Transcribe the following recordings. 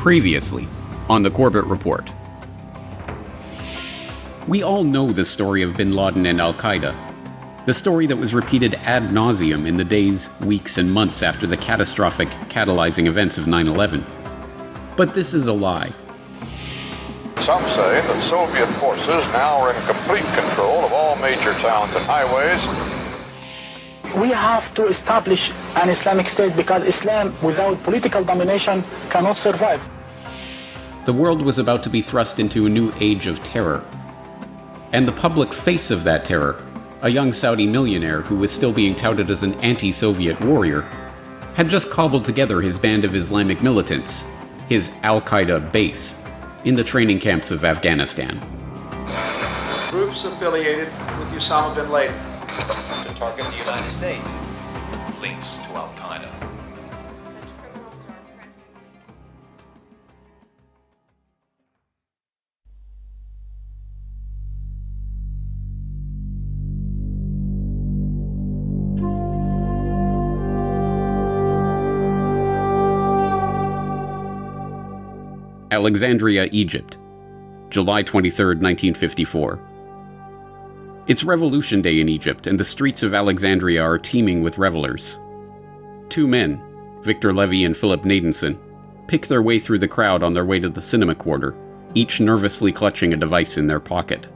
Previously, on the Corbett Report. We all know the story of bin Laden and Al-Qaeda, the story that was repeated ad nauseum in the days, weeks, and months after the catastrophic, catalyzing events of 9/11. But this is a lie. Some say that Soviet forces now are in complete control of all major towns and highways. We have to establish an Islamic State because Islam without political domination cannot survive. The world was about to be thrust into a new age of terror. And the public face of that terror, a young Saudi millionaire who was still being touted as an anti-Soviet warrior, had just cobbled together his band of Islamic militants, his Al-Qaeda base, in the training camps of Afghanistan. Groups affiliated with Osama bin Laden to target the United States. Links to Al-Qaeda. Such criminals are present. Alexandria, Egypt, July 23, 1954. It's Revolution Day in Egypt, and the streets of Alexandria are teeming with revelers. Two men, Victor Levy and Philip Nadenson, pick their way through the crowd on their way to the cinema quarter, each nervously clutching a device in their pocket.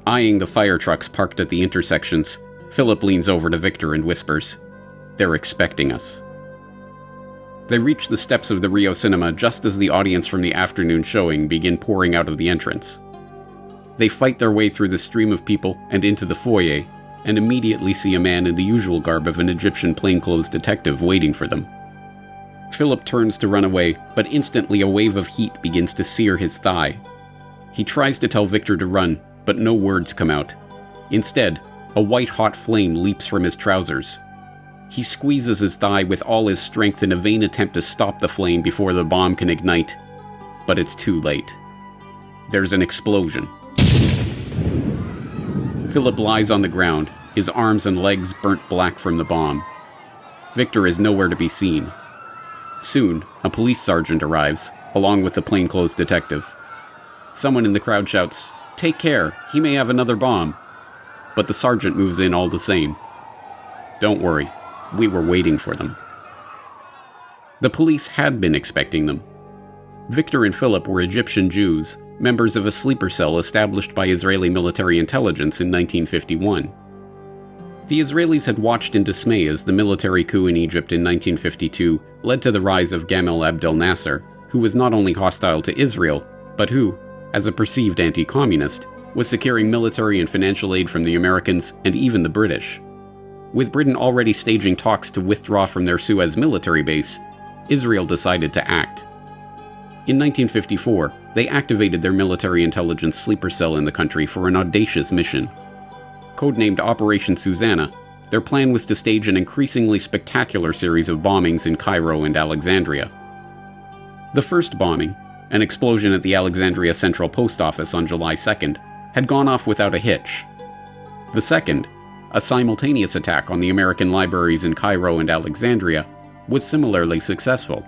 Eyeing the fire trucks parked at the intersections, Philip leans over to Victor and whispers, "They're expecting us." They reach the steps of the Rio Cinema just as the audience from the afternoon showing begin pouring out of the entrance. They fight their way through the stream of people and into the foyer, and immediately see a man in the usual garb of an Egyptian plainclothes detective waiting for them. Philip turns to run away, but instantly a wave of heat begins to sear his thigh. He tries to tell Victor to run, but no words come out. Instead, a white-hot flame leaps from his trousers. He squeezes his thigh with all his strength in a vain attempt to stop the flame before the bomb can ignite, but it's too late. There's an explosion. Philip lies on the ground, his arms and legs burnt black from the bomb. Victor is nowhere to be seen. Soon, a police sergeant arrives, along with the plainclothes detective. Someone in the crowd shouts, "Take care, he may have another bomb." But the sergeant moves in all the same. "Don't worry, we were waiting for them." The police had been expecting them. Victor and Philip were Egyptian Jews, members of a sleeper cell established by Israeli military intelligence in 1951. The Israelis had watched in dismay as the military coup in Egypt in 1952 led to the rise of Gamal Abdel Nasser, who was not only hostile to Israel, but who, as a perceived anti-communist, was securing military and financial aid from the Americans and even the British. With Britain already staging talks to withdraw from their Suez military base, Israel decided to act. In 1954, they activated their military intelligence sleeper cell in the country for an audacious mission. Codenamed Operation Susanna, their plan was to stage an increasingly spectacular series of bombings in Cairo and Alexandria. The first bombing, an explosion at the Alexandria Central Post Office on July 2nd, had gone off without a hitch. The second, a simultaneous attack on the American libraries in Cairo and Alexandria, was similarly successful.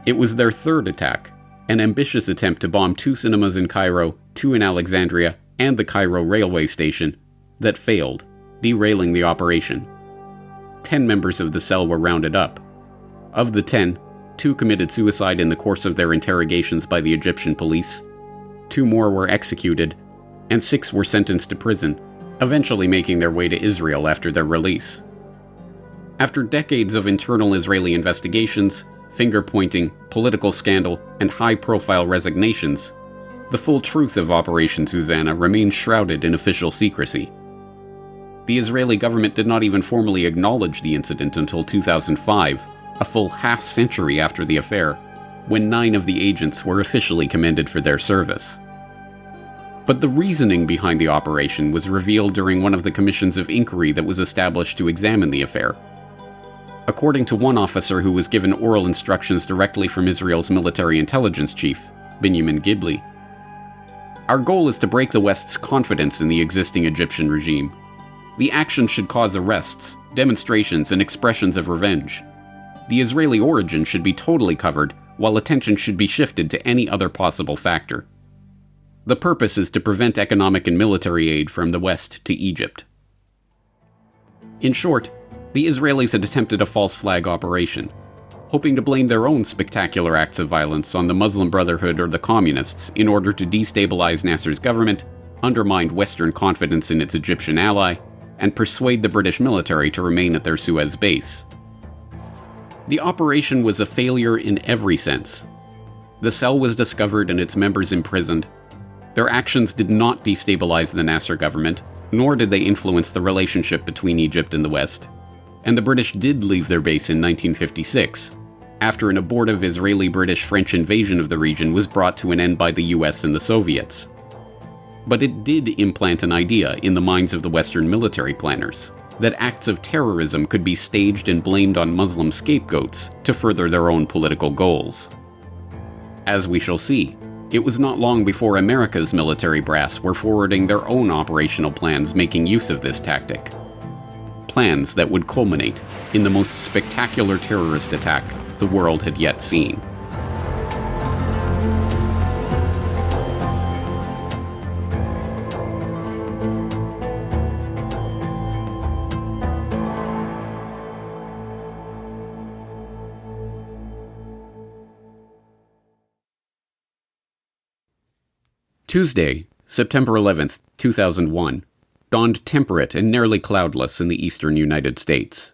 It was their third attack, an ambitious attempt to bomb 2 cinemas in Cairo, 2 in Alexandria, and the Cairo railway station, that failed, derailing the operation. 10 members of the cell were rounded up. Of the 10, 2 committed suicide in the course of their interrogations by the Egyptian police, 2 more were executed, and 6 were sentenced to prison, eventually making their way to Israel after their release. After decades of internal Israeli investigations, finger-pointing, political scandal, and high-profile resignations, the full truth of Operation Susanna remains shrouded in official secrecy. The Israeli government did not even formally acknowledge the incident until 2005, a full half-century after the affair, when 9 of the agents were officially commended for their service. But the reasoning behind the operation was revealed during one of the commissions of inquiry that was established to examine the affair. According to one officer who was given oral instructions directly from Israel's military intelligence chief, Benjamin Gibli, "Our goal is to break the West's confidence in the existing Egyptian regime. The action should cause arrests, demonstrations, and expressions of revenge. The Israeli origin should be totally covered, while attention should be shifted to any other possible factor. The purpose is to prevent economic and military aid from the West to Egypt. In short, the Israelis had attempted a false flag operation, hoping to blame their own spectacular acts of violence on the Muslim Brotherhood or the Communists in order to destabilize Nasser's government, undermine Western confidence in its Egyptian ally, and persuade the British military to remain at their Suez base. The operation was a failure in every sense. The cell was discovered and its members imprisoned. Their actions did not destabilize the Nasser government, nor did they influence the relationship between Egypt and the West. And the British did leave their base in 1956, after an abortive Israeli-British-French invasion of the region was brought to an end by the US and the Soviets. But it did implant an idea in the minds of the Western military planners that acts of terrorism could be staged and blamed on Muslim scapegoats to further their own political goals. As we shall see, it was not long before America's military brass were forwarding their own operational plans making use of this tactic. Plans that would culminate in the most spectacular terrorist attack the world had yet seen. Tuesday, September 11th, 2001, dawned temperate and nearly cloudless in the eastern United States.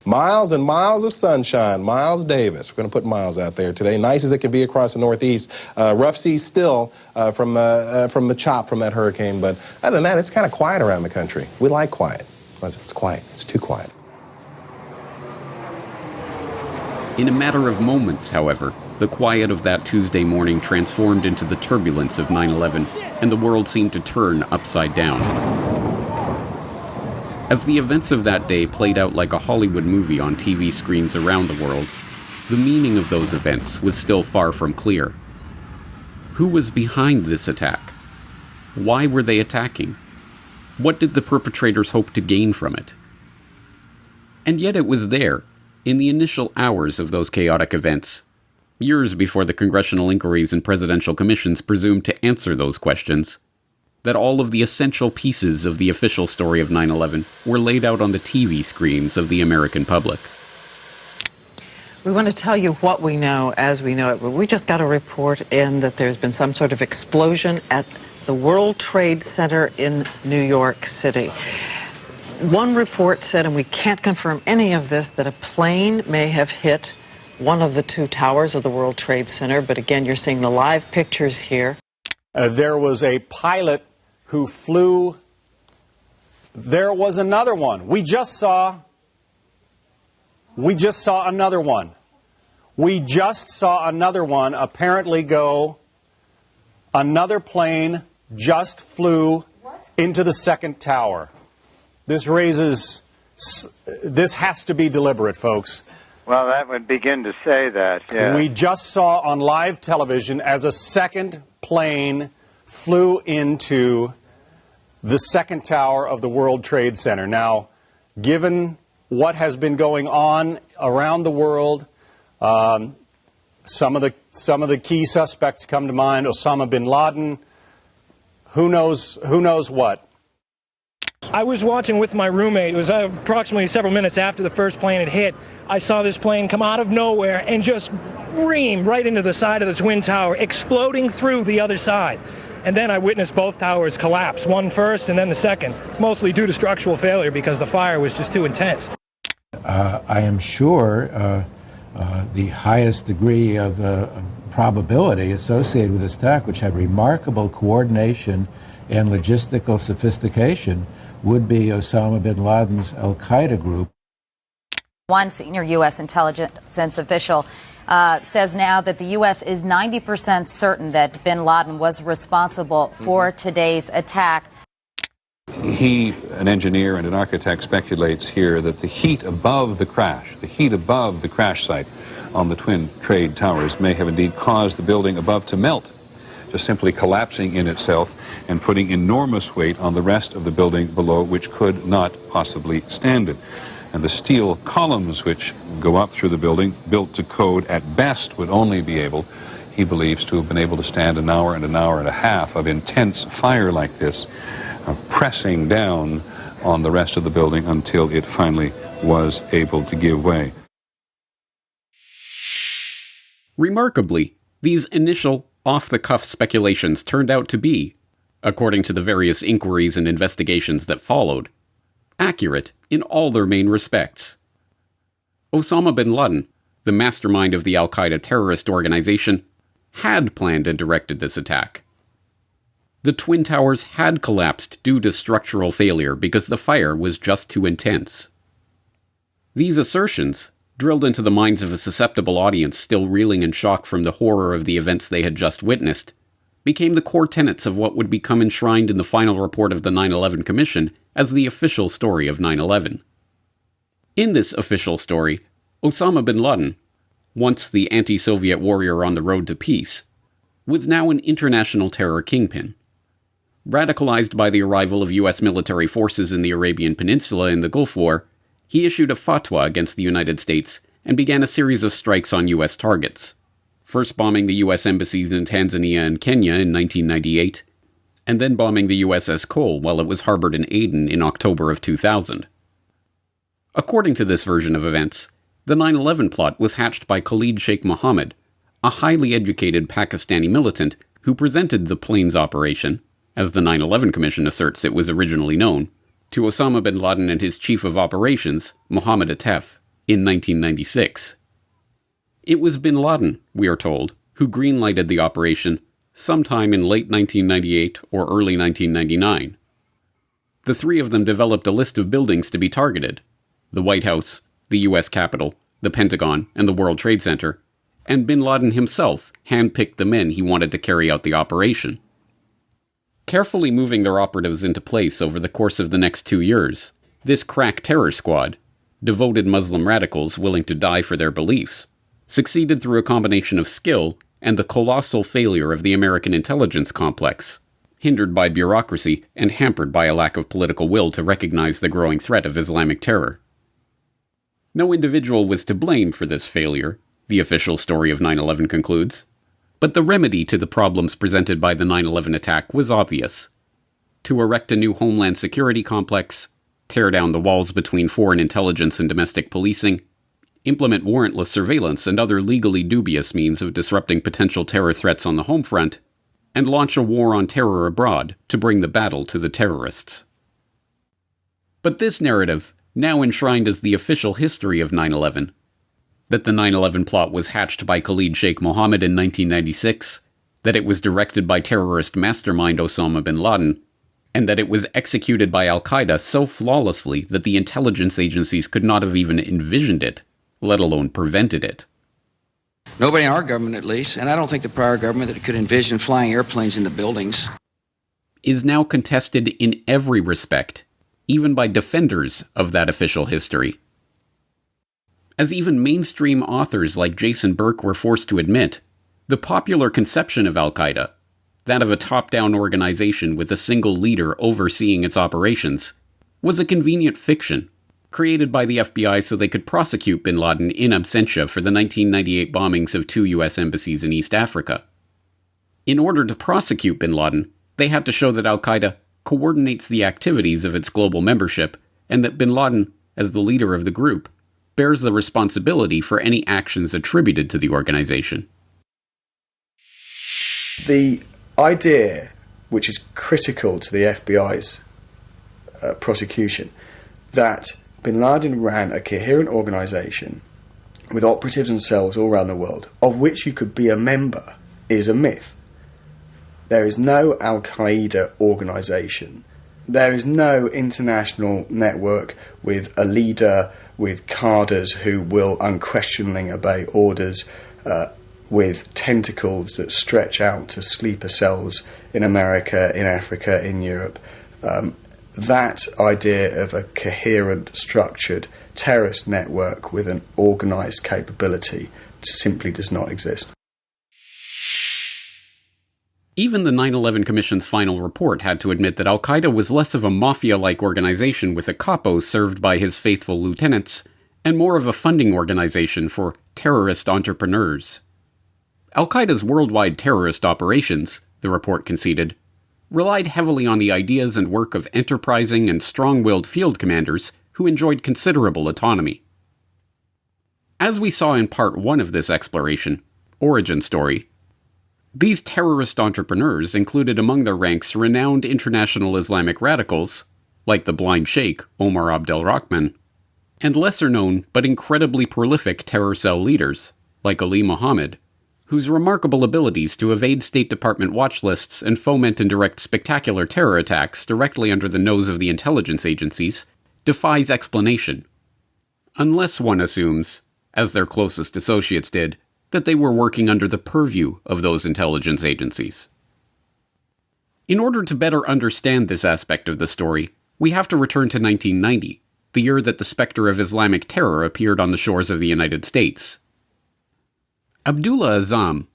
Miles and miles of sunshine. Miles Davis. We're going to put Miles out there today. Nice as it can be across the Northeast. Rough seas still from the chop from that hurricane. But other than that, it's kind of quiet around the country. We like quiet. It's quiet. It's too quiet. In a matter of moments, however, the quiet of that Tuesday morning transformed into the turbulence of 9/11, and the world seemed to turn upside down. As the events of that day played out like a Hollywood movie on TV screens around the world, the meaning of those events was still far from clear. Who was behind this attack? Why were they attacking? What did the perpetrators hope to gain from it? And yet it was there, in the initial hours of those chaotic events, years before the congressional inquiries and presidential commissions presumed to answer those questions, that all of the essential pieces of the official story of 9/11 were laid out on the TV screens of the American public. We want to tell you what we know as we know it. We just got a report in that there's been some sort of explosion at the World Trade Center in New York City. One report said, and we can't confirm any of this, that a plane may have hit one of the two towers of the World Trade Center. But again, you're seeing the live pictures here. There was a pilot who flew. There was another one. We just saw another one. We just saw another one apparently go. Another plane just flew into the second tower. This has to be deliberate, folks. Well, that would begin to say that, yeah. We just saw on live television as a second plane flew into the second tower of the World Trade Center. Now, given what has been going on around the world, some of the key suspects come to mind: Osama bin Laden. Who knows what? I was watching with my roommate. It was approximately several minutes after the first plane had hit. I saw this plane come out of nowhere and just ream right into the side of the Twin Tower, exploding through the other side. And then I witnessed both towers collapse, one first and then the second, mostly due to structural failure because the fire was just too intense. I am sure the highest degree of probability associated with this attack, which had remarkable coordination and logistical sophistication, would be Osama bin Laden's al-Qaeda group. One senior U.S. intelligence official says now that the U.S. is 90% certain that bin Laden was responsible for today's attack. He, an engineer and an architect, speculates here that the heat above the crash site on the Twin Trade Towers may have indeed caused the building above to melt, just simply collapsing in itself and putting enormous weight on the rest of the building below, which could not possibly stand it. and the steel columns which go up through the building, built to code, at best would only be able, he believes, to have been able to stand an hour and a half of intense fire like this, pressing down on the rest of the building until it finally was able to give way. Remarkably, these initial, off-the-cuff speculations turned out to be, according to the various inquiries and investigations that followed, accurate in all their main respects. Osama bin Laden, the mastermind of the al-Qaeda terrorist organization, had planned and directed this attack. The Twin Towers had collapsed due to structural failure because the fire was just too intense. These assertions, drilled into the minds of a susceptible audience still reeling in shock from the horror of the events they had just witnessed, became the core tenets of what would become enshrined in the final report of the 9/11 Commission as the official story of 9/11. In this official story, Osama bin Laden, once the anti-Soviet warrior on the road to peace, was now an international terror kingpin. Radicalized by the arrival of U.S. military forces in the Arabian Peninsula in the Gulf War, he issued a fatwa against the United States and began a series of strikes on U.S. targets, first bombing the U.S. embassies in Tanzania and Kenya in 1998, and then bombing the USS Cole while it was harbored in Aden in October of 2000. According to this version of events, the 9/11 plot was hatched by Khalid Sheikh Mohammed, a highly educated Pakistani militant who presented the planes operation, as the 9/11 Commission asserts it was originally known, to Osama bin Laden and his chief of operations, Mohammed Atef, in 1996. It was bin Laden, we are told, who greenlighted the operation sometime in late 1998 or early 1999. The three of them developed a list of buildings to be targeted: the White House, the U.S. Capitol, the Pentagon, and the World Trade Center, and bin Laden himself handpicked the men he wanted to carry out the operation. Carefully moving their operatives into place over the course of the next 2 years, this crack terror squad, devoted Muslim radicals willing to die for their beliefs, succeeded through a combination of skill and the colossal failure of the American intelligence complex, hindered by bureaucracy and hampered by a lack of political will to recognize the growing threat of Islamic terror. No individual was to blame for this failure, the official story of 9/11 concludes, but the remedy to the problems presented by the 9/11 attack was obvious: to erect a new homeland security complex, tear down the walls between foreign intelligence and domestic policing, implement warrantless surveillance and other legally dubious means of disrupting potential terror threats on the home front, and launch a war on terror abroad to bring the battle to the terrorists. But this narrative, now enshrined as the official history of 9/11, that the 9/11 plot was hatched by Khalid Sheikh Mohammed in 1996, that it was directed by terrorist mastermind Osama bin Laden, and that it was executed by al-Qaeda so flawlessly that the intelligence agencies could not have even envisioned it, let alone prevented it. Nobody in our government, at least, and I don't think the prior government that could envision flying airplanes into buildings, is now contested in every respect, even by defenders of that official history. As even mainstream authors like Jason Burke were forced to admit, the popular conception of al-Qaeda, that of a top-down organization with a single leader overseeing its operations, was a convenient fiction, created by the FBI so they could prosecute bin Laden in absentia for the 1998 bombings of 2 U.S. embassies in East Africa. In order to prosecute bin Laden, they had to show that al-Qaeda coordinates the activities of its global membership, and that bin Laden, as the leader of the group, bears the responsibility for any actions attributed to the organization. The idea, which is critical to the FBI's prosecution, that bin Laden ran a coherent organization with operatives and cells all around the world, of which you could be a member, is a myth. There is no al-Qaeda organization. There is no international network with a leader, with cadres who will unquestioningly obey orders, with tentacles that stretch out to sleeper cells in America, in Africa, in Europe. That idea of a coherent, structured terrorist network with an organised capability simply does not exist. Even the 9/11 Commission's final report had to admit that al-Qaeda was less of a mafia-like organization with a capo served by his faithful lieutenants, and more of a funding organization for terrorist entrepreneurs. Al-Qaeda's worldwide terrorist operations, the report conceded, relied heavily on the ideas and work of enterprising and strong-willed field commanders who enjoyed considerable autonomy. As we saw in part 1 of this exploration, Origin Story, these terrorist entrepreneurs included among their ranks renowned international Islamic radicals, like the blind sheikh Omar Abdel-Rahman, and lesser-known but incredibly prolific terror cell leaders, like Ali Mohammed, whose remarkable abilities to evade State Department watch lists and foment and direct spectacular terror attacks directly under the nose of the intelligence agencies defies explanation. Unless one assumes, as their closest associates did, that they were working under the purview of those intelligence agencies. In order to better understand this aspect of the story, we have to return to 1990, the year that the specter of Islamic terror appeared on the shores of the United States. Abdullah Azzam,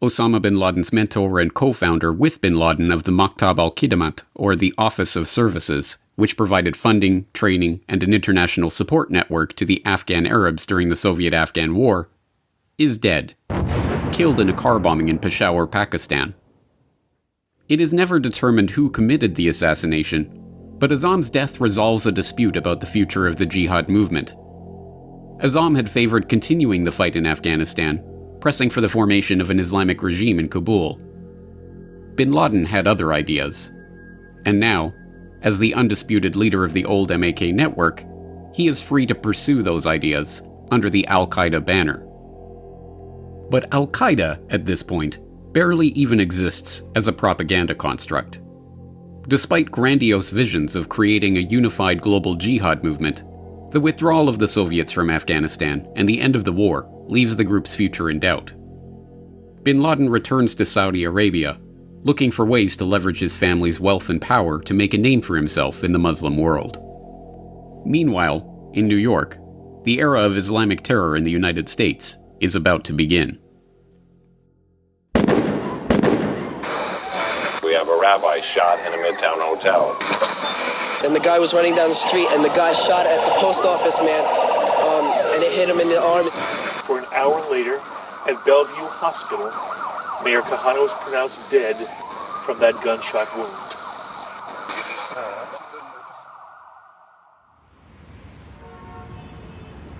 Osama bin Laden's mentor and co-founder with bin Laden of the Maktab al-Khidmat, or the Office of Services, which provided funding, training, and an international support network to the Afghan Arabs during the Soviet-Afghan War, is dead, killed in a car bombing in Peshawar, Pakistan. It is never determined who committed the assassination, but Azzam's death resolves a dispute about the future of the jihad movement. Azzam had favored continuing the fight in Afghanistan, pressing for the formation of an Islamic regime in Kabul. Bin Laden had other ideas, and now, as the undisputed leader of the old MAK network, he is free to pursue those ideas under the al-Qaeda banner. But al-Qaeda, at this point, barely even exists as a propaganda construct. Despite grandiose visions of creating a unified global jihad movement, the withdrawal of the Soviets from Afghanistan and the end of the war leaves the group's future in doubt. Bin Laden returns to Saudi Arabia, looking for ways to leverage his family's wealth and power to make a name for himself in the Muslim world. Meanwhile, in New York, the era of Islamic terror in the United States is about to begin. We have a rabbi shot in a Midtown hotel. And the guy was running down the street, and the guy shot at the post office man, and it hit him in the arm. For an hour later, at Bellevue Hospital, Mayor Kahane was pronounced dead from that gunshot wound.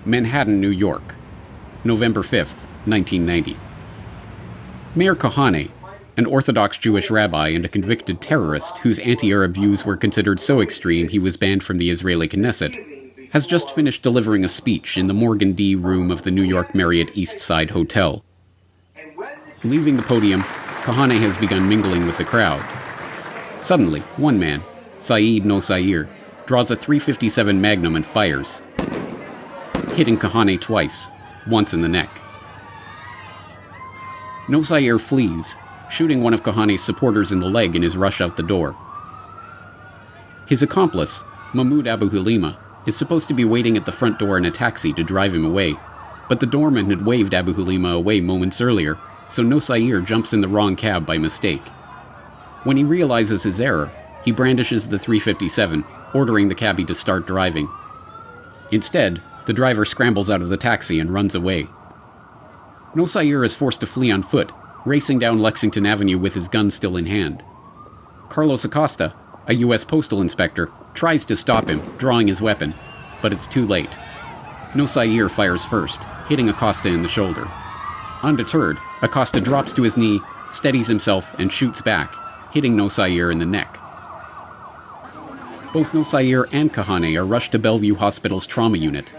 Manhattan, New York, November 5th, 1990. Mayor Kahane, an Orthodox Jewish rabbi and a convicted terrorist whose anti-Arab views were considered so extreme he was banned from the Israeli Knesset, has just finished delivering a speech in the Morgan D. room of the New York Marriott East Side Hotel. Leaving the podium, Kahane has begun mingling with the crowd. Suddenly, one man, Saeed Nosair, draws a .357 Magnum and fires, hitting Kahane twice, once in the neck. Nosair flees, shooting one of Kahane's supporters in the leg in his rush out the door. His accomplice, Mahmoud Abu Halima, is supposed to be waiting at the front door in a taxi to drive him away, but the doorman had waved Abu Halima away moments earlier, so Nosair jumps in the wrong cab by mistake. When he realizes his error, he brandishes the .357, ordering the cabbie to start driving. Instead, the driver scrambles out of the taxi and runs away. Nosair is forced to flee on foot, racing down Lexington Avenue with his gun still in hand. Carlos Acosta, a U.S. postal inspector, tries to stop him, drawing his weapon, but it's too late. Nosair fires first, hitting Acosta in the shoulder. Undeterred, Acosta drops to his knee, steadies himself, and shoots back, hitting Nosair in the neck. Both Nosair and Kahane are rushed to Bellevue Hospital's trauma unit.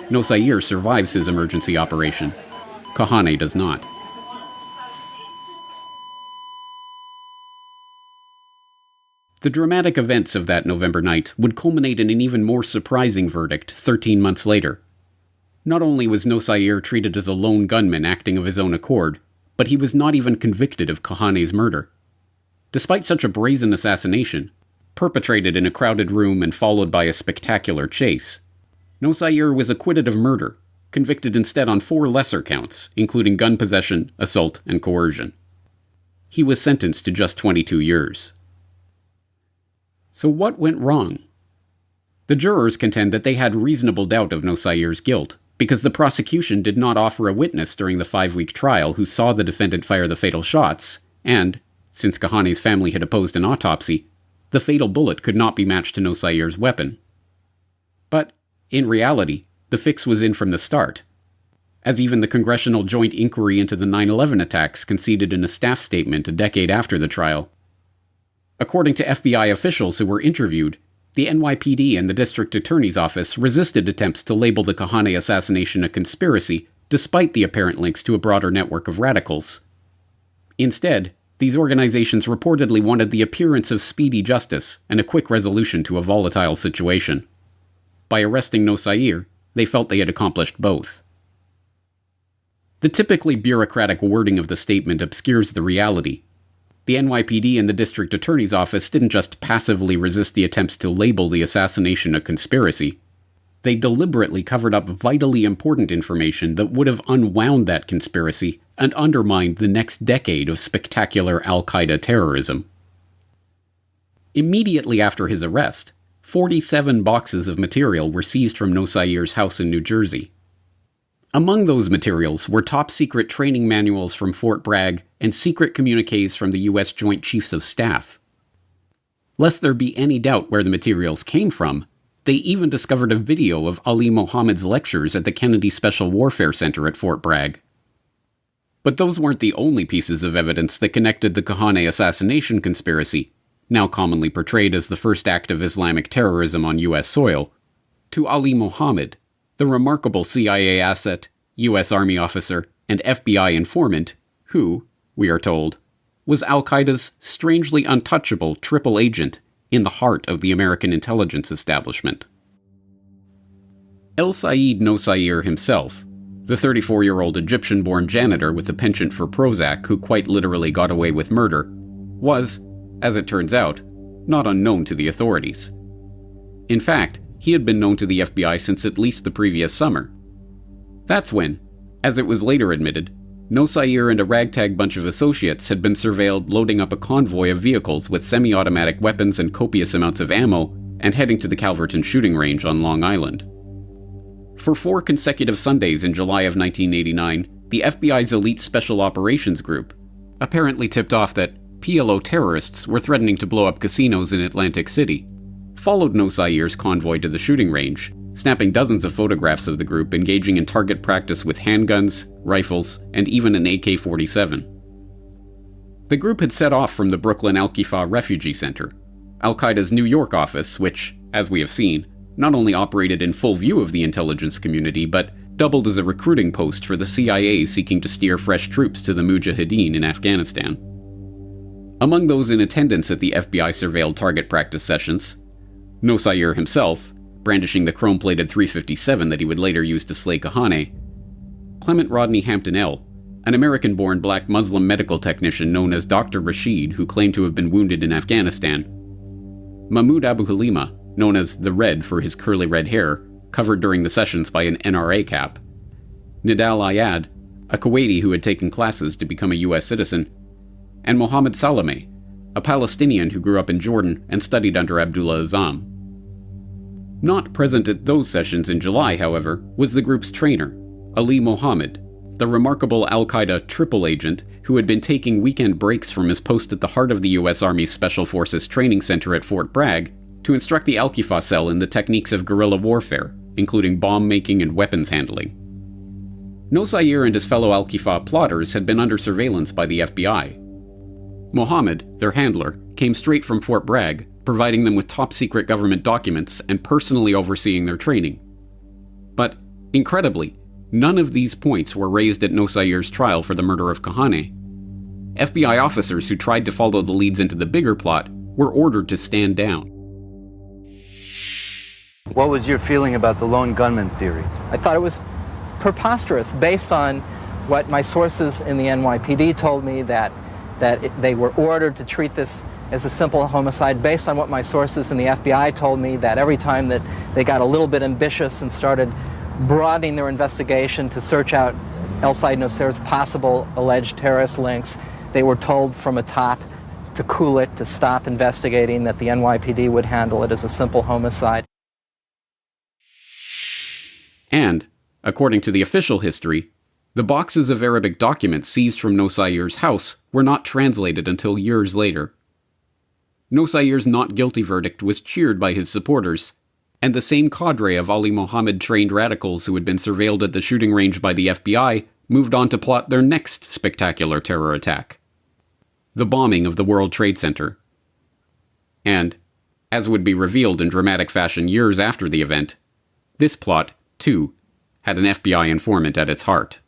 Nosair survives his emergency operation. Kahane does not. The dramatic events of that November night would culminate in an even more surprising verdict 13 months later. Not only was Nosair treated as a lone gunman acting of his own accord, but he was not even convicted of Kahane's murder. Despite such a brazen assassination, perpetrated in a crowded room and followed by a spectacular chase, Nosair was acquitted of murder, convicted instead on 4 lesser counts, including gun possession, assault, and coercion. he was sentenced to just 22 years. So what went wrong? The jurors contend that they had reasonable doubt of Nosayir's guilt, because the prosecution did not offer a witness during the 5-week trial who saw the defendant fire the fatal shots, and, since Kahane's family had opposed an autopsy, the fatal bullet could not be matched to Nosayir's weapon. But, in reality, the fix was in from the start, as even the Congressional Joint Inquiry into the 9/11 attacks conceded in a staff statement a decade after the trial. According to FBI officials who were interviewed, the NYPD and the District Attorney's Office resisted attempts to label the Kahane assassination a conspiracy, despite the apparent links to a broader network of radicals. Instead, these organizations reportedly wanted the appearance of speedy justice and a quick resolution to a volatile situation. By arresting Nosayir, they felt they had accomplished both. The typically bureaucratic wording of the statement obscures the reality. The NYPD and the District Attorney's Office didn't just passively resist the attempts to label the assassination a conspiracy. They deliberately covered up vitally important information that would have unwound that conspiracy and undermined the next decade of spectacular al-Qaeda terrorism. Immediately after his arrest, 47 boxes of material were seized from Nosayir's house in New Jersey. Among those materials were top-secret training manuals from Fort Bragg and secret communiques from the U.S. Joint Chiefs of Staff. Lest there be any doubt where the materials came from, they even discovered a video of Ali Mohammed's lectures at the Kennedy Special Warfare Center at Fort Bragg. But those weren't the only pieces of evidence that connected the Kahane assassination conspiracy, now commonly portrayed as the first act of Islamic terrorism on U.S. soil, to Ali Mohammed, the remarkable CIA asset, U.S. Army officer, and FBI informant who, we are told, was al-Qaeda's strangely untouchable triple agent in the heart of the American intelligence establishment. El-Sayed Nosayir himself, the 34-year-old Egyptian-born janitor with a penchant for Prozac who quite literally got away with murder, was, as it turns out, not unknown to the authorities. In fact, he had been known to the FBI since at least the previous summer. That's when, as it was later admitted, Nosayir and a ragtag bunch of associates had been surveilled loading up a convoy of vehicles with semi-automatic weapons and copious amounts of ammo and heading to the Calverton shooting range on Long Island. For 4 consecutive Sundays in July of 1989, the FBI's elite Special Operations Group, apparently tipped off that PLO terrorists were threatening to blow up casinos in Atlantic City, followed Nosayir's convoy to the shooting range, snapping dozens of photographs of the group engaging in target practice with handguns, rifles, and even an AK-47. The group had set off from the Brooklyn Al-Qifa Refugee Center, al-Qaeda's New York office, which, as we have seen, not only operated in full view of the intelligence community, but doubled as a recruiting post for the CIA seeking to steer fresh troops to the Mujahideen in Afghanistan. Among those in attendance at the FBI surveilled target practice sessions, Nosayir himself, brandishing the chrome-plated .357 that he would later use to slay Kahane, Clement Rodney Hampton-L, an American-born black Muslim medical technician known as Dr. Rashid who claimed to have been wounded in Afghanistan, Mahmoud Abu Halima, known as the Red for his curly red hair, covered during the sessions by an NRA cap, Nidal Ayad, a Kuwaiti who had taken classes to become a U.S. citizen, and Mohammed Salameh, a Palestinian who grew up in Jordan and studied under Abdullah Azzam. Not present at those sessions in July, however, was the group's trainer, Ali Mohammed, the remarkable al-Qaeda triple agent who had been taking weekend breaks from his post at the heart of the U.S. Army's Special Forces Training Center at Fort Bragg to instruct the Al-Qifa cell in the techniques of guerrilla warfare, including bomb-making and weapons handling. Nosayir and his fellow Al-Qifa plotters had been under surveillance by the FBI. Mohammed, their handler, came straight from Fort Bragg, providing them with top-secret government documents and personally overseeing their training. But, incredibly, none of these points were raised at Nosayir's trial for the murder of Kahane. FBI officers who tried to follow the leads into the bigger plot were ordered to stand down. What was your feeling about the lone gunman theory? I thought it was preposterous, based on what my sources in the NYPD told me, that they were ordered to treat this as a simple homicide, based on what my sources in the FBI told me, that every time that they got a little bit ambitious and started broadening their investigation to search out El-Sayed Nosayir's possible alleged terrorist links, They were told from atop to cool it, to stop investigating, that the NYPD would handle it as a simple homicide. And, according to the official history, the boxes of Arabic documents seized from Nosayir's house were not translated until years later. Nosayir's not guilty verdict was cheered by his supporters, and the same cadre of Ali Mohammed-trained radicals who had been surveilled at the shooting range by the FBI moved on to plot their next spectacular terror attack: the bombing of the World Trade Center. And, as would be revealed in dramatic fashion years after the event, this plot, too, had an FBI informant at its heart.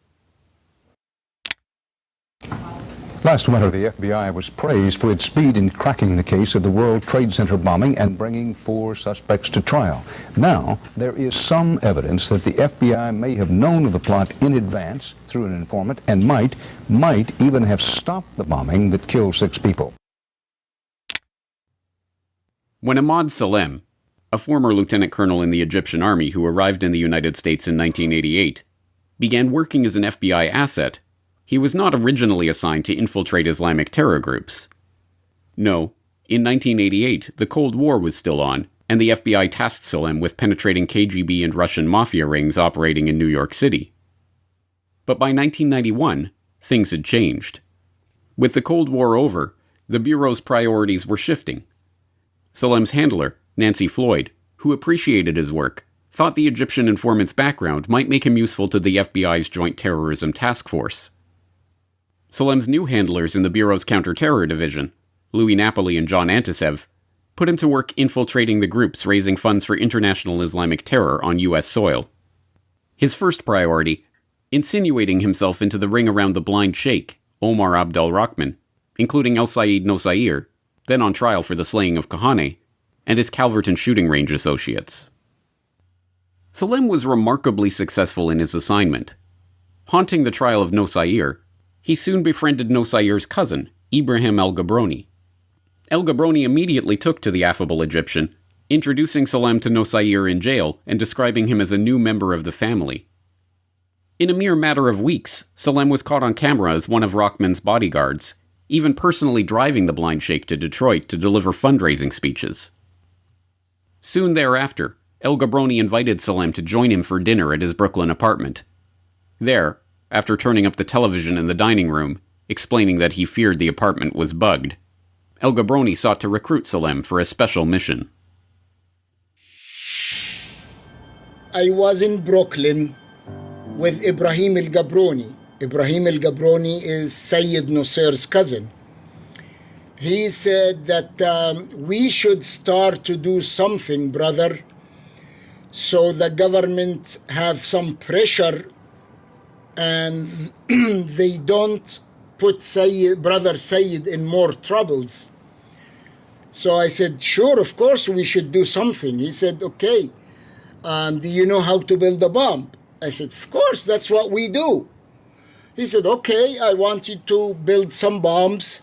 Last winter, the FBI was praised for its speed in cracking the case of the World Trade Center bombing and bringing 4 suspects to trial. Now, there is some evidence that the FBI may have known of the plot in advance through an informant and might even have stopped the bombing that killed 6 people. When Ahmad Salem, a former lieutenant colonel in the Egyptian army who arrived in the United States in 1988, began working as an FBI asset, he was not originally assigned to infiltrate Islamic terror groups. No, in 1988, the Cold War was still on, and the FBI tasked Salem with penetrating KGB and Russian mafia rings operating in New York City. But by 1991, things had changed. With the Cold War over, the Bureau's priorities were shifting. Salem's handler, Nancy Floyd, who appreciated his work, thought the Egyptian informant's background might make him useful to the FBI's Joint Terrorism Task Force. Salem's new handlers in the Bureau's Counter-Terror Division, Louis Napoli and John Antisev, put him to work infiltrating the groups raising funds for international Islamic terror on U.S. soil. His first priority, insinuating himself into the ring around the blind sheikh, Omar Abdel-Rahman, including El Sayed Nosayir, then on trial for the slaying of Kahane, and his Calverton shooting range associates. Salem was remarkably successful in his assignment. Haunting the trial of Nosayir, he soon befriended Nosayir's cousin, Ibrahim El-Gabroni. El-Gabroni immediately took to the affable Egyptian, introducing Salem to Nosayir in jail and describing him as a new member of the family. In a mere matter of weeks, Salem was caught on camera as one of Rahman's bodyguards, even personally driving the blind sheikh to Detroit to deliver fundraising speeches. Soon thereafter, El-Gabroni invited Salem to join him for dinner at his Brooklyn apartment. There, after turning up the television in the dining room, explaining that he feared the apartment was bugged, El-Gabroni sought to recruit Salem for a special mission. I was in Brooklyn with Ibrahim El-Gabroni. Ibrahim El-Gabroni is Sayyid Nusayir's cousin. He said that we should start to do something, brother, so the government have some pressure and they don't put brother Sayyid in more troubles. So I said, sure, of course we should do something. He said, okay, do you know how to build a bomb? I said, of course, that's what we do. He said, okay, I want you to build some bombs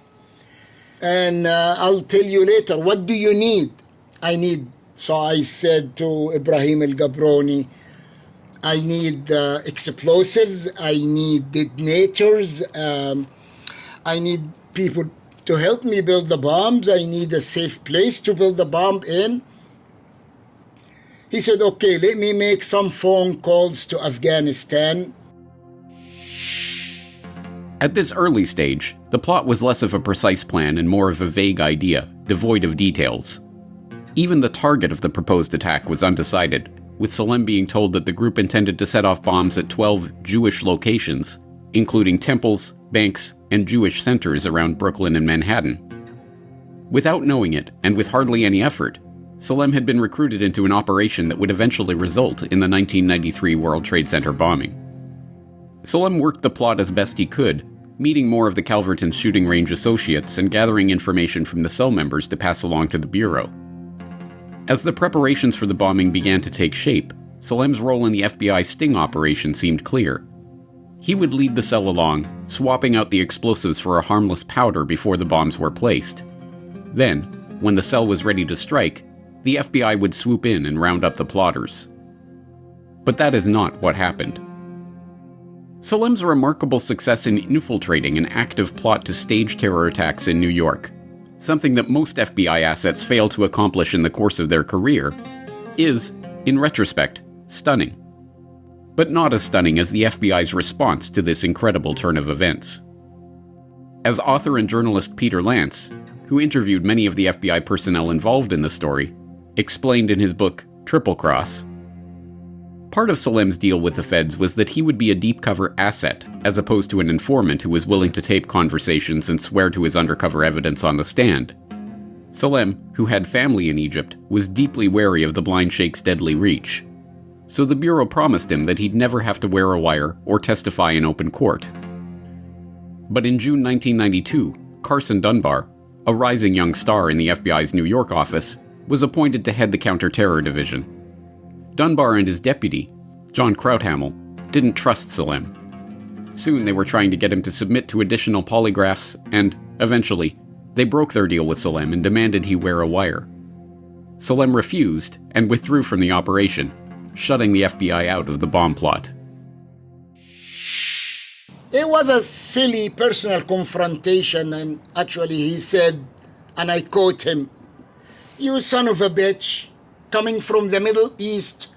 and I'll tell you later, what do you need? So I said to Ibrahim El-Gabroni, I need explosives, I need detonators, I need people to help me build the bombs, I need a safe place to build the bomb in. He said, okay, let me make some phone calls to Afghanistan. At this early stage, the plot was less of a precise plan and more of a vague idea, devoid of details. Even the target of the proposed attack was undecided, with Salem being told that the group intended to set off bombs at 12 Jewish locations, including temples, banks, and Jewish centers around Brooklyn and Manhattan. Without knowing it, and with hardly any effort, Salem had been recruited into an operation that would eventually result in the 1993 World Trade Center bombing. Salem worked the plot as best he could, meeting more of the Calverton shooting range associates and gathering information from the cell members to pass along to the Bureau. As the preparations for the bombing began to take shape, Salem's role in the FBI sting operation seemed clear. He would lead the cell along, swapping out the explosives for a harmless powder before the bombs were placed. Then, when the cell was ready to strike, the FBI would swoop in and round up the plotters. But that is not what happened. Salem's remarkable success in infiltrating an active plot to stage terror attacks in New York, something that most FBI assets fail to accomplish in the course of their career, is, in retrospect, stunning. But not as stunning as the FBI's response to this incredible turn of events. As author and journalist Peter Lance, who interviewed many of the FBI personnel involved in the story, explained in his book Triple Cross, part of Salem's deal with the feds was that he would be a deep cover asset, as opposed to an informant who was willing to tape conversations and swear to his undercover evidence on the stand. Salem, who had family in Egypt, was deeply wary of the blind sheikh's deadly reach, so the Bureau promised him that he'd never have to wear a wire or testify in open court. But in June 1992, Carson Dunbar, a rising young star in the FBI's New York office, was appointed to head the counter-terror division. Dunbar and his deputy, John Krauthamel, didn't trust Salem. Soon they were trying to get him to submit to additional polygraphs, and, eventually, they broke their deal with Salem and demanded he wear a wire. Salem refused and withdrew from the operation, shutting the FBI out of the bomb plot. It was a silly personal confrontation, and actually he said, and I quote him, "You son of a bitch, coming from the Middle East,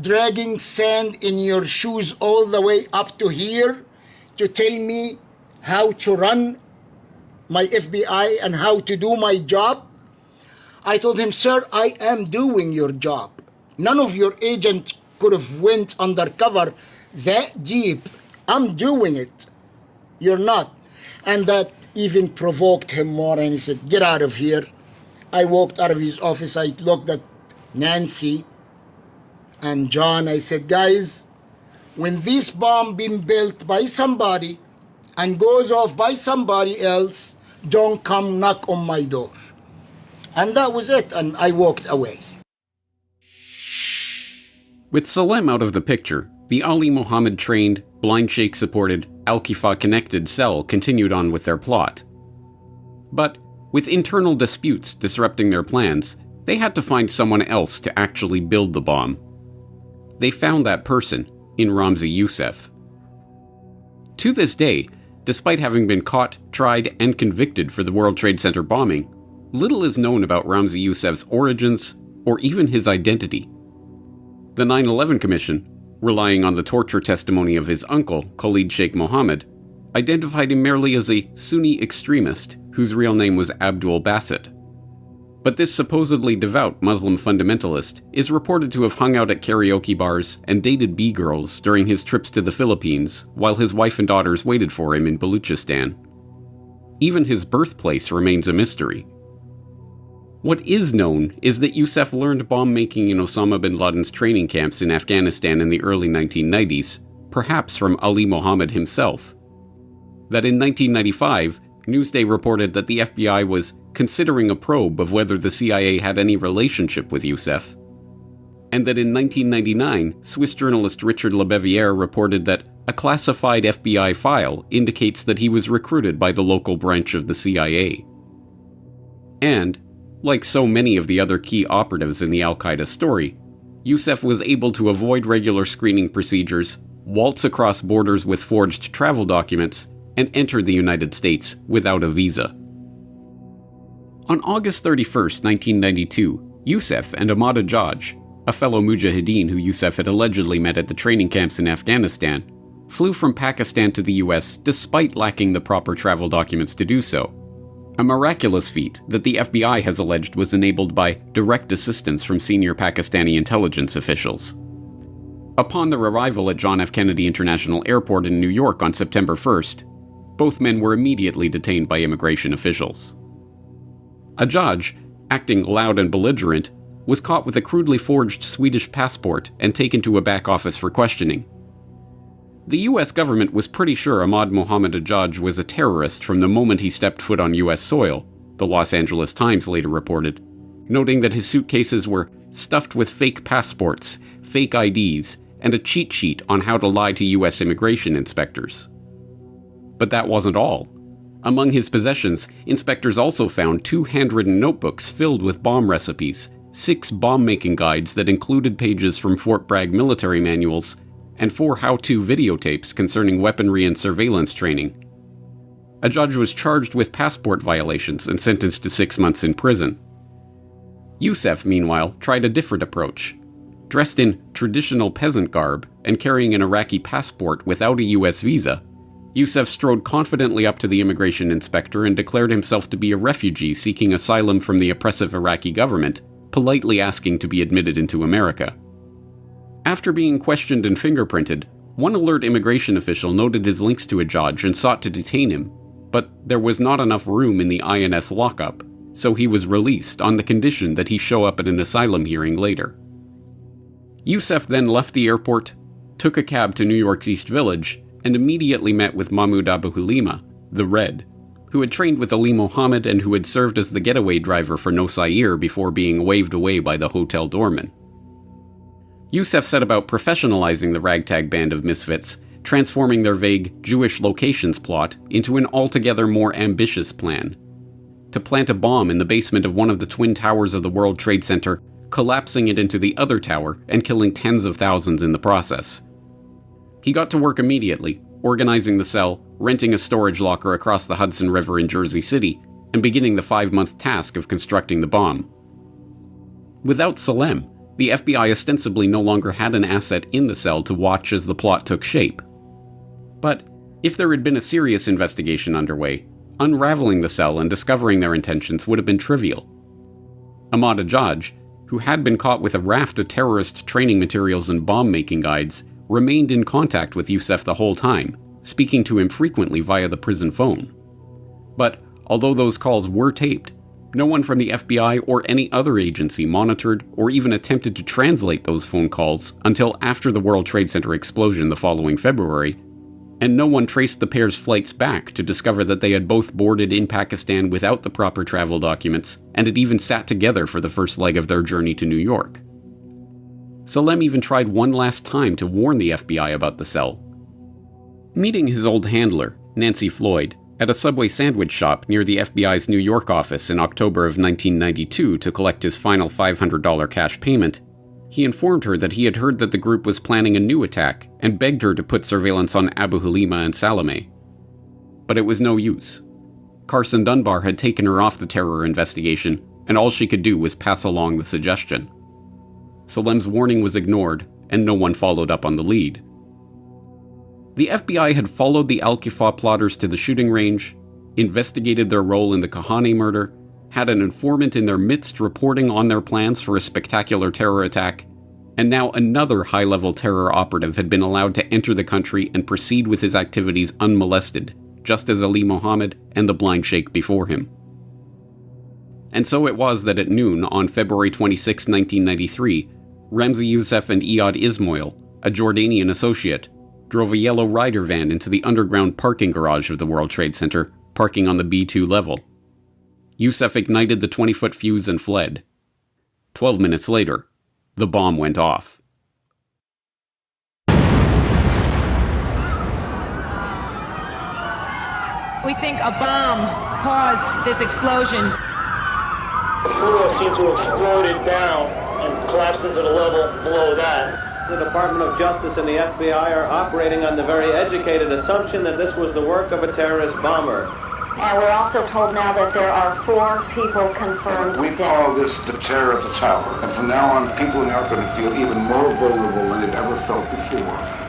dragging sand in your shoes all the way up to here to tell me how to run my FBI and how to do my job?" I told him, "Sir, I am doing your job. None of your agents could have went undercover that deep. I'm doing it. You're not." And that even provoked him more, and he said, "Get out of here." I walked out of his office. I looked at Nancy and John. I said, "Guys, when this bomb been built by somebody and goes off by somebody else, don't come knock on my door." And that was it, and I walked away. With Salem out of the picture, the Ali Mohammed-trained, blind sheikh-supported, Al-Qifa-connected cell continued on with their plot. But, with internal disputes disrupting their plans, they had to find someone else to actually build the bomb. They found that person in Ramzi Youssef. To this day, despite having been caught, tried, and convicted for the World Trade Center bombing, little is known about Ramzi Youssef's origins or even his identity. The 9/11 Commission, relying on the torture testimony of his uncle, Khalid Sheikh Mohammed, identified him merely as a Sunni extremist whose real name was Abdul Basit. But this supposedly devout Muslim fundamentalist is reported to have hung out at karaoke bars and dated B-girls during his trips to the Philippines while his wife and daughters waited for him in Baluchistan. Even his birthplace remains a mystery. What is known is that Youssef learned bomb-making in Osama bin Laden's training camps in Afghanistan in the early 1990s, perhaps from Ali Mohammed himself. That in 1995, Newsday reported that the FBI was considering a probe of whether the CIA had any relationship with Youssef. And that in 1999, Swiss journalist Richard Lebevier reported that a classified FBI file indicates that he was recruited by the local branch of the CIA. And, like so many of the other key operatives in the Al-Qaeda story, Youssef was able to avoid regular screening procedures, waltz across borders with forged travel documents, and enter the United States without a visa. On August 31st, 1992, Youssef and Ahmad Ajaj, a fellow mujahideen who Youssef had allegedly met at the training camps in Afghanistan, flew from Pakistan to the US despite lacking the proper travel documents to do so. A miraculous feat that the FBI has alleged was enabled by direct assistance from senior Pakistani intelligence officials. Upon their arrival at John F. Kennedy International Airport in New York on September 1st, both men were immediately detained by immigration officials. Ajaj, acting loud and belligerent, was caught with a crudely forged Swedish passport and taken to a back office for questioning. The US government was pretty sure Ahmad Mohammed Ajaj was a terrorist from the moment he stepped foot on US soil, the Los Angeles Times later reported, noting that his suitcases were stuffed with fake passports, fake IDs, and a cheat sheet on how to lie to US immigration inspectors. But that wasn't all. Among his possessions, inspectors also found 2 handwritten notebooks filled with bomb recipes, 6 bomb-making guides that included pages from Fort Bragg military manuals, and 4 how-to videotapes concerning weaponry and surveillance training. A judge was charged with passport violations and sentenced to 6 months in prison. Youssef, meanwhile, tried a different approach. Dressed in traditional peasant garb and carrying an Iraqi passport without a US visa, Youssef strode confidently up to the immigration inspector and declared himself to be a refugee seeking asylum from the oppressive Iraqi government, politely asking to be admitted into America. After being questioned and fingerprinted, one alert immigration official noted his links to a judge and sought to detain him, but there was not enough room in the INS lockup, so he was released on the condition that he show up at an asylum hearing later. Youssef then left the airport, took a cab to New York's East Village, and immediately met with Mahmoud Abu Halima, the Red, who had trained with Ali Mohammed and who had served as the getaway driver for No Sair before being waved away by the hotel doorman. Youssef set about professionalizing the ragtag band of misfits, transforming their vague Jewish locations plot into an altogether more ambitious plan. To plant a bomb in the basement of one of the twin towers of the World Trade Center, collapsing it into the other tower and killing tens of thousands in the process. He got to work immediately, organizing the cell, renting a storage locker across the Hudson River in Jersey City, and beginning the 5-month task of constructing the bomb. Without Salem, the FBI ostensibly no longer had an asset in the cell to watch as the plot took shape. But if there had been a serious investigation underway, unraveling the cell and discovering their intentions would have been trivial. Ahmad Ajaj, who had been caught with a raft of terrorist training materials and bomb-making guides, remained in contact with Youssef the whole time, speaking to him frequently via the prison phone. But although those calls were taped, no one from the FBI or any other agency monitored or even attempted to translate those phone calls until after the World Trade Center explosion the following February, and no one traced the pair's flights back to discover that they had both boarded in Pakistan without the proper travel documents and had even sat together for the first leg of their journey to New York. Salem even tried one last time to warn the FBI about the cell. Meeting his old handler, Nancy Floyd, at a Subway sandwich shop near the FBI's New York office in October of 1992 to collect his final $500 cash payment, he informed her that he had heard that the group was planning a new attack and begged her to put surveillance on Abu Halima and Salameh. But it was no use. Carson Dunbar had taken her off the terror investigation, and all she could do was pass along the suggestion. Salem's warning was ignored, and no one followed up on the lead. The FBI had followed the Al-Qifa plotters to the shooting range, investigated their role in the Kahane murder, had an informant in their midst reporting on their plans for a spectacular terror attack, and now another high-level terror operative had been allowed to enter the country and proceed with his activities unmolested, just as Ali Mohammed and the blind sheikh before him. And so it was that at noon on February 26, 1993, Ramzi Youssef and Iyad Ismail, a Jordanian associate, drove a yellow Ryder van into the underground parking garage of the World Trade Center, parking on the B2 level. Youssef ignited the 20-foot fuse and fled. 12 minutes later, the bomb went off. We think a bomb caused this explosion. The floor seemed to have exploded down and collapsed into the level below that. The Department of Justice and the FBI are operating on the very educated assumption that this was the work of a terrorist bomber. And we're also told now that there are 4 people confirmed We've dead. called this the terror at the tower. And from now on, people in are going to feel even more vulnerable than they've ever felt before.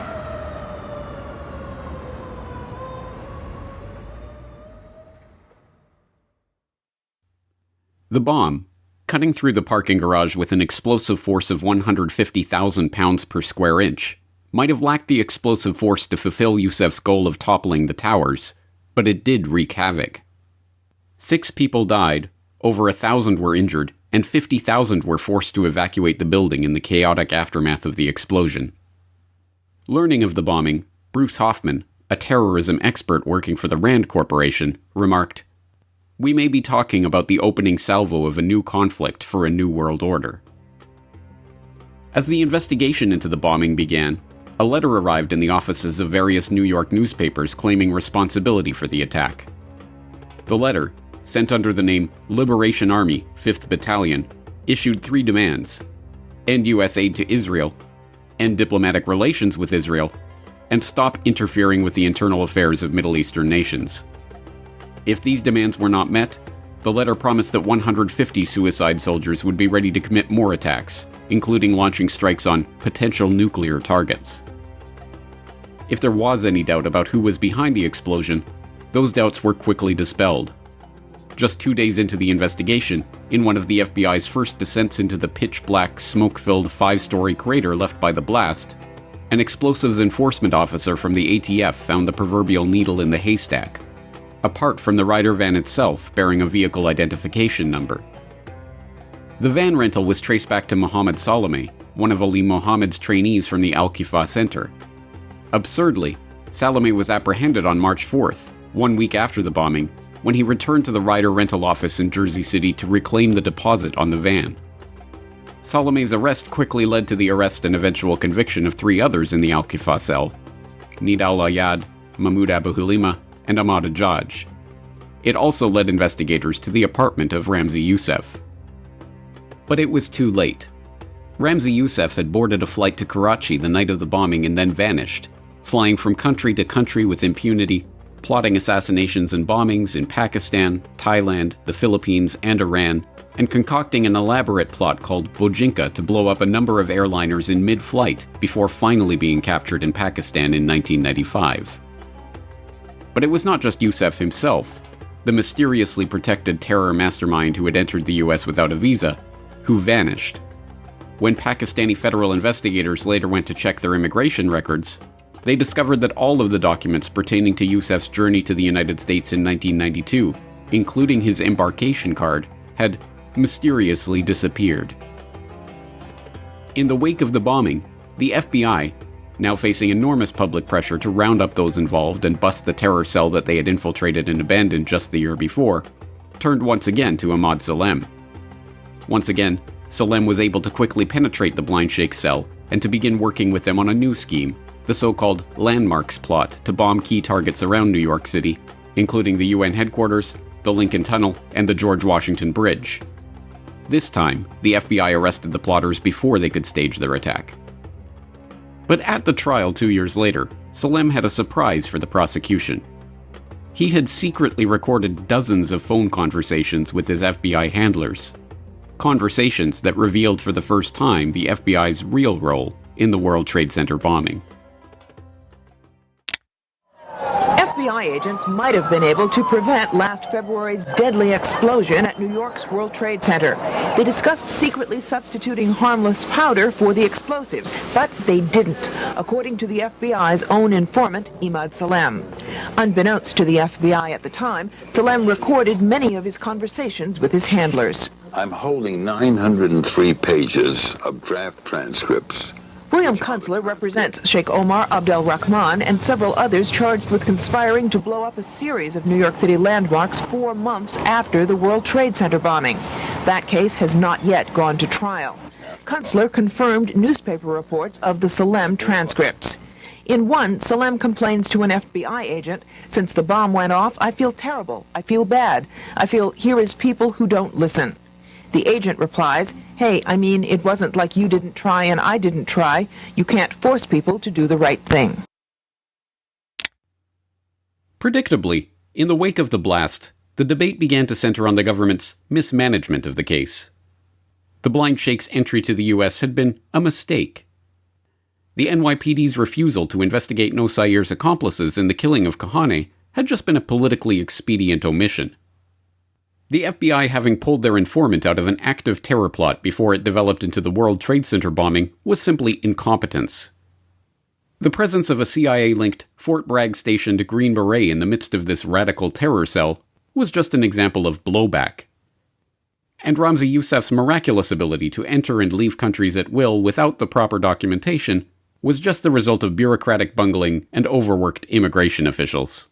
The bomb, cutting through the parking garage with an explosive force of 150,000 pounds per square inch, might have lacked the explosive force to fulfill Youssef's goal of toppling the towers, but it did wreak havoc. 6 people died, over 1,000 were injured, and 50,000 were forced to evacuate the building in the chaotic aftermath of the explosion. Learning of the bombing, Bruce Hoffman, a terrorism expert working for the Rand Corporation, remarked, "We may be talking about the opening salvo of a new conflict for a new world order." As the investigation into the bombing began, a letter arrived in the offices of various New York newspapers claiming responsibility for the attack. The letter, sent under the name Liberation Army, 5th Battalion, issued 3 demands: end U.S. aid to Israel, end diplomatic relations with Israel, and stop interfering with the internal affairs of Middle Eastern nations. If these demands were not met, the letter promised that 150 suicide soldiers would be ready to commit more attacks, including launching strikes on potential nuclear targets. If there was any doubt about who was behind the explosion, those doubts were quickly dispelled. Just 2 days into the investigation, in one of the FBI's first descents into the pitch-black, smoke-filled 5-story crater left by the blast, an explosives enforcement officer from the ATF found the proverbial needle in the haystack, apart from the rider van itself bearing a vehicle identification number. The van rental was traced back to Mohammed Salome, one of Ali Mohammed's trainees from the Al-Qifa Center. Absurdly, Salome was apprehended on March 4th, 1 week after the bombing, when he returned to the rider rental office in Jersey City to reclaim the deposit on the van. Salome's arrest quickly led to the arrest and eventual conviction of 3 others in the Al-Qifa cell: Nida al-Ayad, Mahmoud Abu Halima, and Ahmad Ajaj. It also led investigators to the apartment of Ramzi Youssef. But it was too late. Ramzi Youssef had boarded a flight to Karachi the night of the bombing and then vanished, flying from country to country with impunity, plotting assassinations and bombings in Pakistan, Thailand, the Philippines, and Iran, and concocting an elaborate plot called Bojinka to blow up a number of airliners in mid-flight before finally being captured in Pakistan in 1995. But it was not just Youssef himself, the mysteriously protected terror mastermind who had entered the US without a visa, who vanished. When Pakistani federal investigators later went to check their immigration records, they discovered that all of the documents pertaining to Youssef's journey to the United States in 1992, including his embarkation card, had mysteriously disappeared. In the wake of the bombing, the FBI, now facing enormous public pressure to round up those involved and bust the terror cell that they had infiltrated and abandoned just the year before, turned once again to Ahmad Salem. Once again, Salem was able to quickly penetrate the Blind Sheikh cell and to begin working with them on a new scheme, the so-called Landmarks plot to bomb key targets around New York City, including the UN headquarters, the Lincoln Tunnel, and the George Washington Bridge. This time, the FBI arrested the plotters before they could stage their attack. But at the trial 2 years later, Salem had a surprise for the prosecution. He had secretly recorded dozens of phone conversations with his FBI handlers. Conversations that revealed for the first time the FBI's real role in the World Trade Center bombing. FBI agents might have been able to prevent last February's deadly explosion at New York's World Trade Center. They discussed secretly substituting harmless powder for the explosives, but they didn't, according to the FBI's own informant, Ahmad Salem. Unbeknownst to the FBI at the time, Salem recorded many of his conversations with his handlers. I'm holding 903 pages of draft transcripts. William Kunstler represents Sheikh Omar Abdel Rahman and several others charged with conspiring to blow up a series of New York City landmarks 4 months after the World Trade Center bombing. That case has not yet gone to trial. Kunstler confirmed newspaper reports of the Salem transcripts. In one, Salem complains to an FBI agent, "Since the bomb went off, I feel terrible. I feel bad. I feel here is people who don't listen." The agent replies, "Hey, I mean, it wasn't like you didn't try and I didn't try. You can't force people to do the right thing." Predictably, in the wake of the blast, the debate began to center on the government's mismanagement of the case. The Blind Sheikh's entry to the US had been a mistake. The NYPD's refusal to investigate Nosayir's accomplices in the killing of Kahane had just been a politically expedient omission. The FBI having pulled their informant out of an active terror plot before it developed into the World Trade Center bombing was simply incompetence. The presence of a CIA-linked Fort Bragg-stationed Green Beret in the midst of this radical terror cell was just an example of blowback. And Ramzi Youssef's miraculous ability to enter and leave countries at will without the proper documentation was just the result of bureaucratic bungling and overworked immigration officials.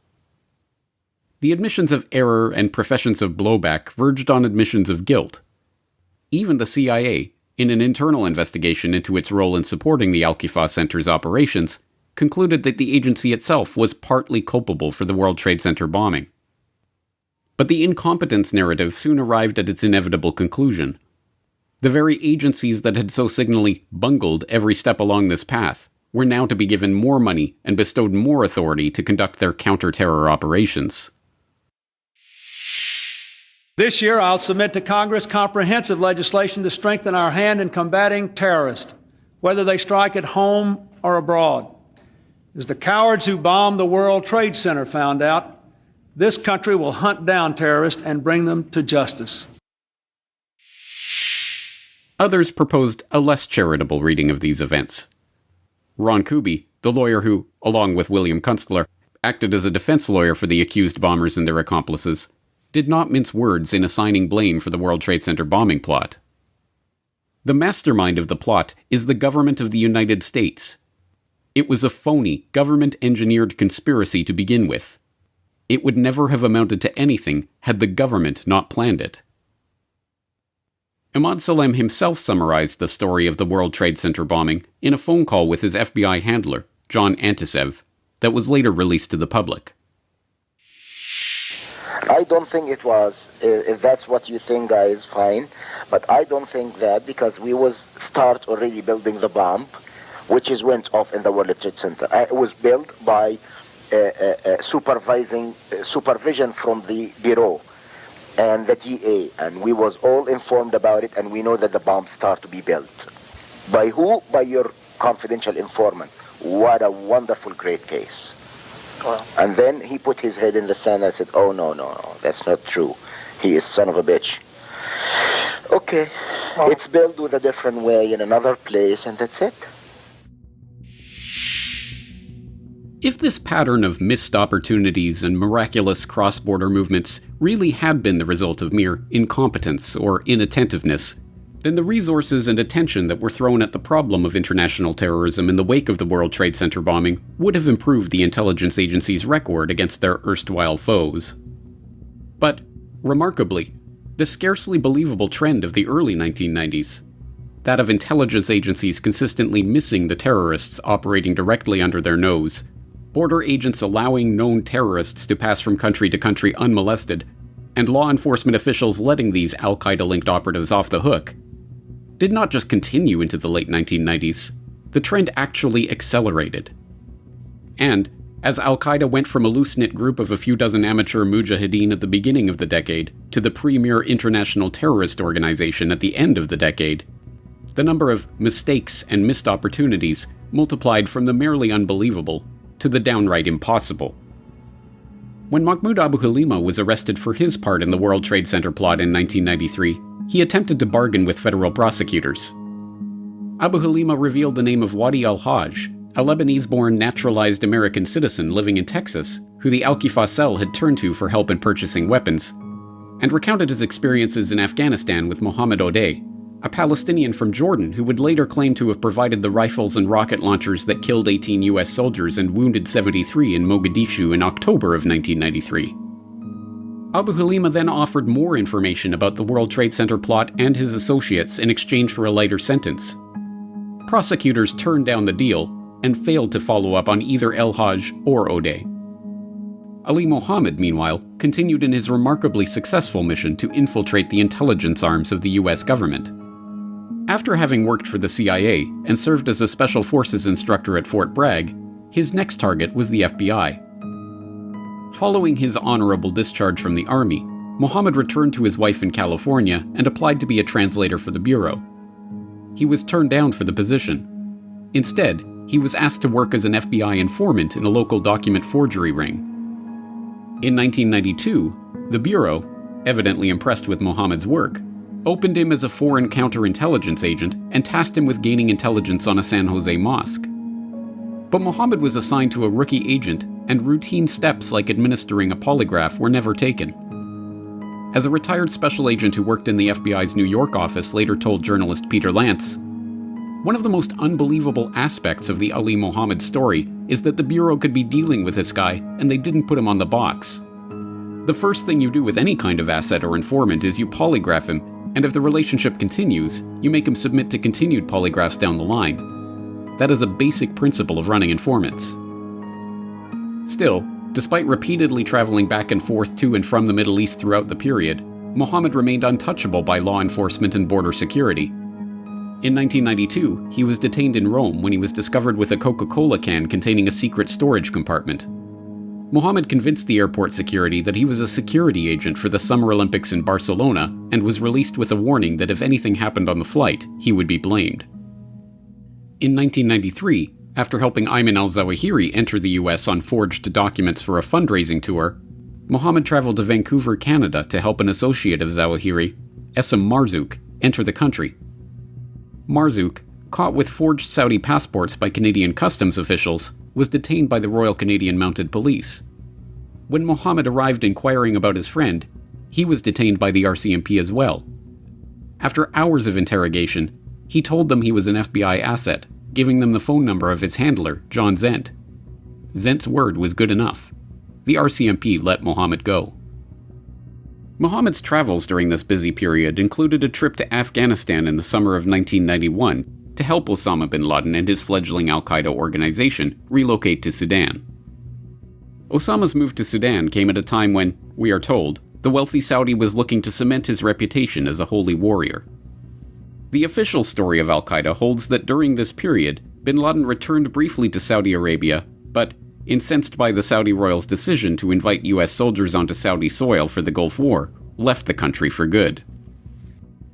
The admissions of error and professions of blowback verged on admissions of guilt. Even the CIA, in an internal investigation into its role in supporting the Al-Qifa Center's operations, concluded that the agency itself was partly culpable for the World Trade Center bombing. But the incompetence narrative soon arrived at its inevitable conclusion. The very agencies that had so signally bungled every step along this path were now to be given more money and bestowed more authority to conduct their counter-terror operations. This year, I'll submit to Congress comprehensive legislation to strengthen our hand in combating terrorists, whether they strike at home or abroad. As the cowards who bombed the World Trade Center found out, this country will hunt down terrorists and bring them to justice. Others proposed a less charitable reading of these events. Ron Kuby, the lawyer who, along with William Kunstler, acted as a defense lawyer for the accused bombers and their accomplices, did not mince words in assigning blame for the World Trade Center bombing plot. The mastermind of the plot is the government of the United States. It was a phony, government-engineered conspiracy to begin with. It would never have amounted to anything had the government not planned it. Ahmad Salem himself summarized the story of the World Trade Center bombing in a phone call with his FBI handler, John Antisev, that was later released to the public. I don't think it was. If that's what you think, guys, fine. But I don't think that, because we was start already building the bomb, which is went off in the World Trade Center. It was built by supervision from the Bureau and the DA, and we was all informed about it, and we know that the bombs start to be built. By who? By your confidential informant. What a wonderful, great case. Wow. And then he put his head in the sand and said, oh, no, that's not true. He is son of a bitch. Okay, well, it's built with a different way in another place, and that's it. If this pattern of missed opportunities and miraculous cross-border movements really had been the result of mere incompetence or inattentiveness, then the resources and attention that were thrown at the problem of international terrorism in the wake of the World Trade Center bombing would have improved the intelligence agency's record against their erstwhile foes. But, remarkably, the scarcely believable trend of the early 1990s, that of intelligence agencies consistently missing the terrorists operating directly under their nose, border agents allowing known terrorists to pass from country to country unmolested, and law enforcement officials letting these Al-Qaeda-linked operatives off the hook, did not just continue into the late 1990s, the trend actually accelerated. And, as Al-Qaeda went from a loose-knit group of a few dozen amateur mujahideen at the beginning of the decade to the premier international terrorist organization at the end of the decade, the number of mistakes and missed opportunities multiplied from the merely unbelievable to the downright impossible. When Mahmoud Abu Halima was arrested for his part in the World Trade Center plot in 1993, he attempted to bargain with federal prosecutors. Abu Halima revealed the name of Wadi al-Hajj, a Lebanese-born naturalized American citizen living in Texas, who the Al-Qifa cell had turned to for help in purchasing weapons, and recounted his experiences in Afghanistan with Mohammed Odeh, a Palestinian from Jordan who would later claim to have provided the rifles and rocket launchers that killed 18 U.S. soldiers and wounded 73 in Mogadishu in October of 1993. Abu Halima then offered more information about the World Trade Center plot and his associates in exchange for a lighter sentence. Prosecutors turned down the deal and failed to follow up on either El-Hajj or Odeh. Ali Mohammed, meanwhile, continued in his remarkably successful mission to infiltrate the intelligence arms of the U.S. government. After having worked for the CIA and served as a Special Forces instructor at Fort Bragg, his next target was the FBI. Following his honorable discharge from the Army, Mohammed returned to his wife in California and applied to be a translator for the Bureau. He was turned down for the position. Instead, he was asked to work as an FBI informant in a local document forgery ring. In 1992, the Bureau, evidently impressed with Mohammed's work, opened him as a foreign counterintelligence agent and tasked him with gaining intelligence on a San Jose mosque. But Mohammed was assigned to a rookie agent, and routine steps like administering a polygraph were never taken. As a retired special agent who worked in the FBI's New York office later told journalist Peter Lance, one of the most unbelievable aspects of the Ali Mohammed story is that the Bureau could be dealing with this guy and they didn't put him on the box. The first thing you do with any kind of asset or informant is you polygraph him, and if the relationship continues, you make him submit to continued polygraphs down the line. That is a basic principle of running informants. Still, despite repeatedly traveling back and forth to and from the Middle East throughout the period, Mohammed remained untouchable by law enforcement and border security. In 1992, he was detained in Rome when he was discovered with a Coca-Cola can containing a secret storage compartment. Mohammed convinced the airport security that he was a security agent for the Summer Olympics in Barcelona and was released with a warning that if anything happened on the flight, he would be blamed. In 1993, after helping Ayman al-Zawahiri enter the US on forged documents for a fundraising tour, Mohammed traveled to Vancouver, Canada to help an associate of Zawahiri, Essam Marzouk, enter the country. Marzouk, caught with forged Saudi passports by Canadian customs officials, was detained by the Royal Canadian Mounted Police. When Mohammed arrived inquiring about his friend, he was detained by the RCMP as well. After hours of interrogation, he told them he was an FBI asset, giving them the phone number of his handler, John Zent. Zent's word was good enough. The RCMP let Mohammed go. Mohammed's travels during this busy period included a trip to Afghanistan in the summer of 1991 to help Osama bin Laden and his fledgling al-Qaeda organization relocate to Sudan. Osama's move to Sudan came at a time when, we are told, the wealthy Saudi was looking to cement his reputation as a holy warrior. The official story of al-Qaeda holds that during this period, bin Laden returned briefly to Saudi Arabia, but, incensed by the Saudi royals' decision to invite US soldiers onto Saudi soil for the Gulf War, left the country for good.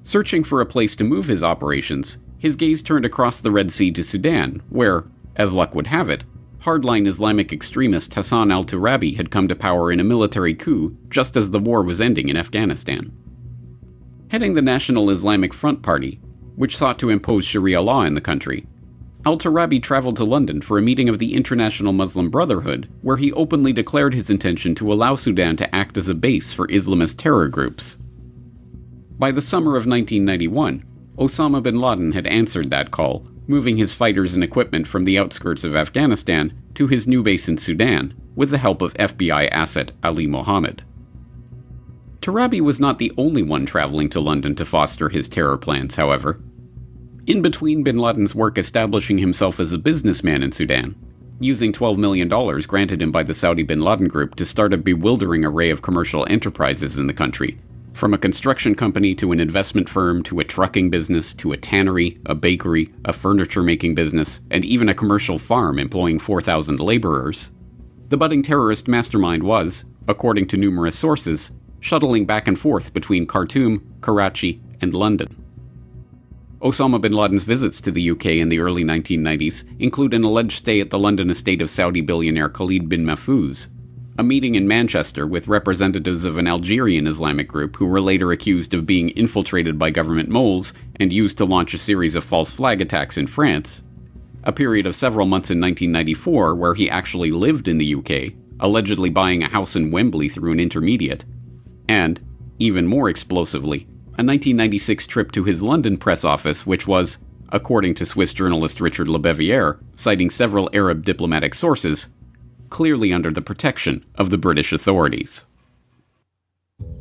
Searching for a place to move his operations, his gaze turned across the Red Sea to Sudan, where, as luck would have it, hardline Islamic extremist Hassan al-Turabi had come to power in a military coup just as the war was ending in Afghanistan. Heading the National Islamic Front Party, which sought to impose Sharia law in the country, al-Turabi traveled to London for a meeting of the International Muslim Brotherhood, where he openly declared his intention to allow Sudan to act as a base for Islamist terror groups. By the summer of 1991, Osama bin Laden had answered that call, moving his fighters and equipment from the outskirts of Afghanistan to his new base in Sudan, with the help of FBI asset Ali Mohammed. Turabi was not the only one traveling to London to foster his terror plans, however. In between bin Laden's work establishing himself as a businessman in Sudan, using $12 million granted him by the Saudi bin Laden Group to start a bewildering array of commercial enterprises in the country, from a construction company to an investment firm to a trucking business to a tannery, a bakery, a furniture-making business, and even a commercial farm employing 4,000 laborers, the budding terrorist mastermind was, according to numerous sources, shuttling back and forth between Khartoum, Karachi, and London. Osama bin Laden's visits to the UK in the early 1990s include an alleged stay at the London estate of Saudi billionaire Khalid bin Mahfouz, a meeting in Manchester with representatives of an Algerian Islamic group who were later accused of being infiltrated by government moles and used to launch a series of false flag attacks in France, a period of several months in 1994 where he actually lived in the UK, allegedly buying a house in Wembley through an intermediate, and, even more explosively, a 1996 trip to his London press office, which was, according to Swiss journalist Richard Lebevier, citing several Arab diplomatic sources, clearly under the protection of the British authorities.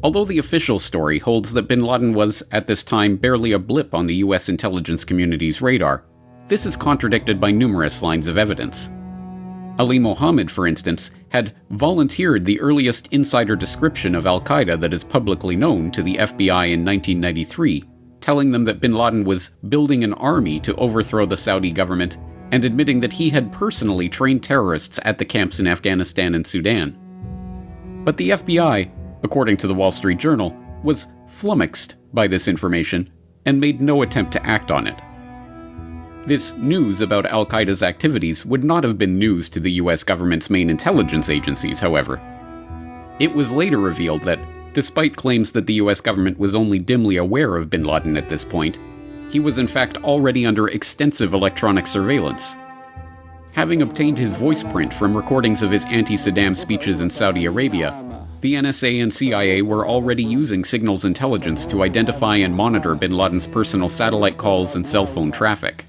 Although the official story holds that bin Laden was, at this time, barely a blip on the US intelligence community's radar, this is contradicted by numerous lines of evidence. Ali Mohammed, for instance, had volunteered the earliest insider description of al-Qaeda that is publicly known to the FBI in 1993, telling them that bin Laden was building an army to overthrow the Saudi government and admitting that he had personally trained terrorists at the camps in Afghanistan and Sudan. But the FBI, according to the Wall Street Journal, was flummoxed by this information and made no attempt to act on it. This news about al-Qaeda's activities would not have been news to the US government's main intelligence agencies, however. It was later revealed that, despite claims that the US government was only dimly aware of bin Laden at this point, he was in fact already under extensive electronic surveillance. Having obtained his voice print from recordings of his anti-Saddam speeches in Saudi Arabia, the NSA and CIA were already using signals intelligence to identify and monitor bin Laden's personal satellite calls and cell phone traffic.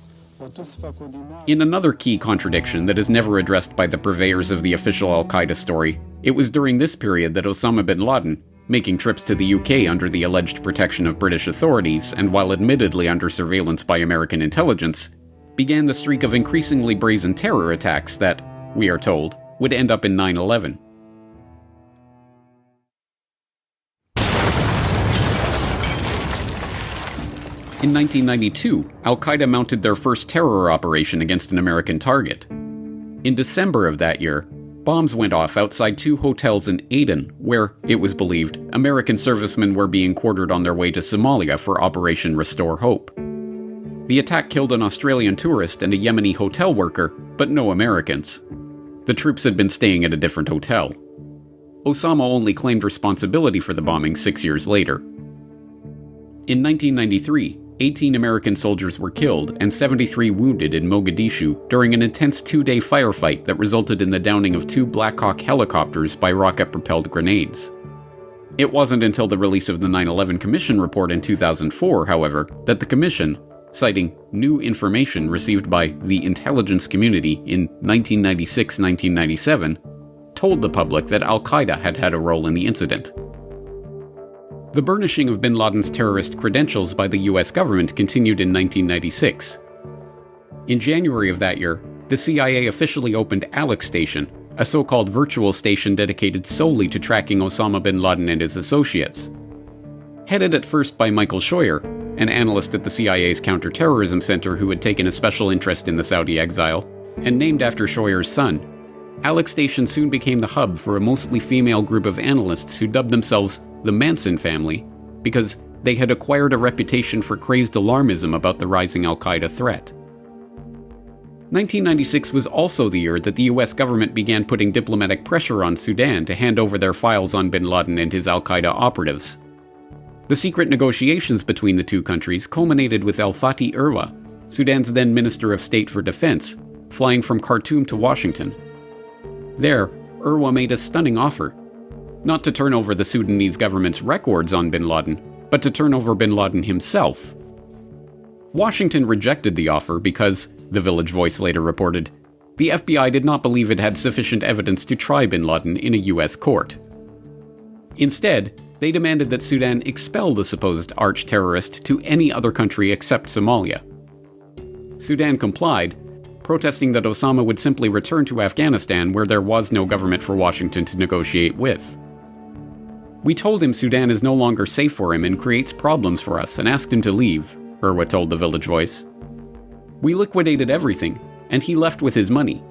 In another key contradiction that is never addressed by the purveyors of the official al-Qaeda story, it was during this period that Osama bin Laden, making trips to the UK under the alleged protection of British authorities and while admittedly under surveillance by American intelligence, began the streak of increasingly brazen terror attacks that, we are told, would end up in 9/11. In 1992, Al-Qaeda mounted their first terror operation against an American target. In December of that year, bombs went off outside 2 hotels in Aden, where, it was believed, American servicemen were being quartered on their way to Somalia for Operation Restore Hope. The attack killed an Australian tourist and a Yemeni hotel worker, but no Americans. The troops had been staying at a different hotel. Osama only claimed responsibility for the bombing 6 years later. In 1993, 18 American soldiers were killed and 73 wounded in Mogadishu during an intense 2-day firefight that resulted in the downing of 2 Black Hawk helicopters by rocket-propelled grenades. It wasn't until the release of the 9/11 Commission report in 2004, however, that the Commission, citing new information received by the intelligence community in 1996-1997, told the public that Al-Qaeda had had a role in the incident. The burnishing of bin Laden's terrorist credentials by the US government continued in 1996. In January of that year, the CIA officially opened Alex Station, a so-called virtual station dedicated solely to tracking Osama bin Laden and his associates. Headed at first by Michael Scheuer, an analyst at the CIA's Counterterrorism Center who had taken a special interest in the Saudi exile, and named after Scheuer's son, Alex Station soon became the hub for a mostly female group of analysts who dubbed themselves the Manson family because they had acquired a reputation for crazed alarmism about the rising Al-Qaeda threat. 1996 was also the year that the US government began putting diplomatic pressure on Sudan to hand over their files on bin Laden and his Al-Qaeda operatives. The secret negotiations between the two countries culminated with Al-Fatih Irwa, Sudan's then Minister of State for Defense, flying from Khartoum to Washington. There, Irwa made a stunning offer. Not to turn over the Sudanese government's records on bin Laden, but to turn over bin Laden himself. Washington rejected the offer because, the Village Voice later reported, the FBI did not believe it had sufficient evidence to try bin Laden in a US court. Instead, they demanded that Sudan expel the supposed arch-terrorist to any other country except Somalia. Sudan complied, protesting that Osama would simply return to Afghanistan where there was no government for Washington to negotiate with. "We told him Sudan is no longer safe for him and creates problems for us and asked him to leave," Irwa told the Village Voice. "We liquidated everything, and he left with his money.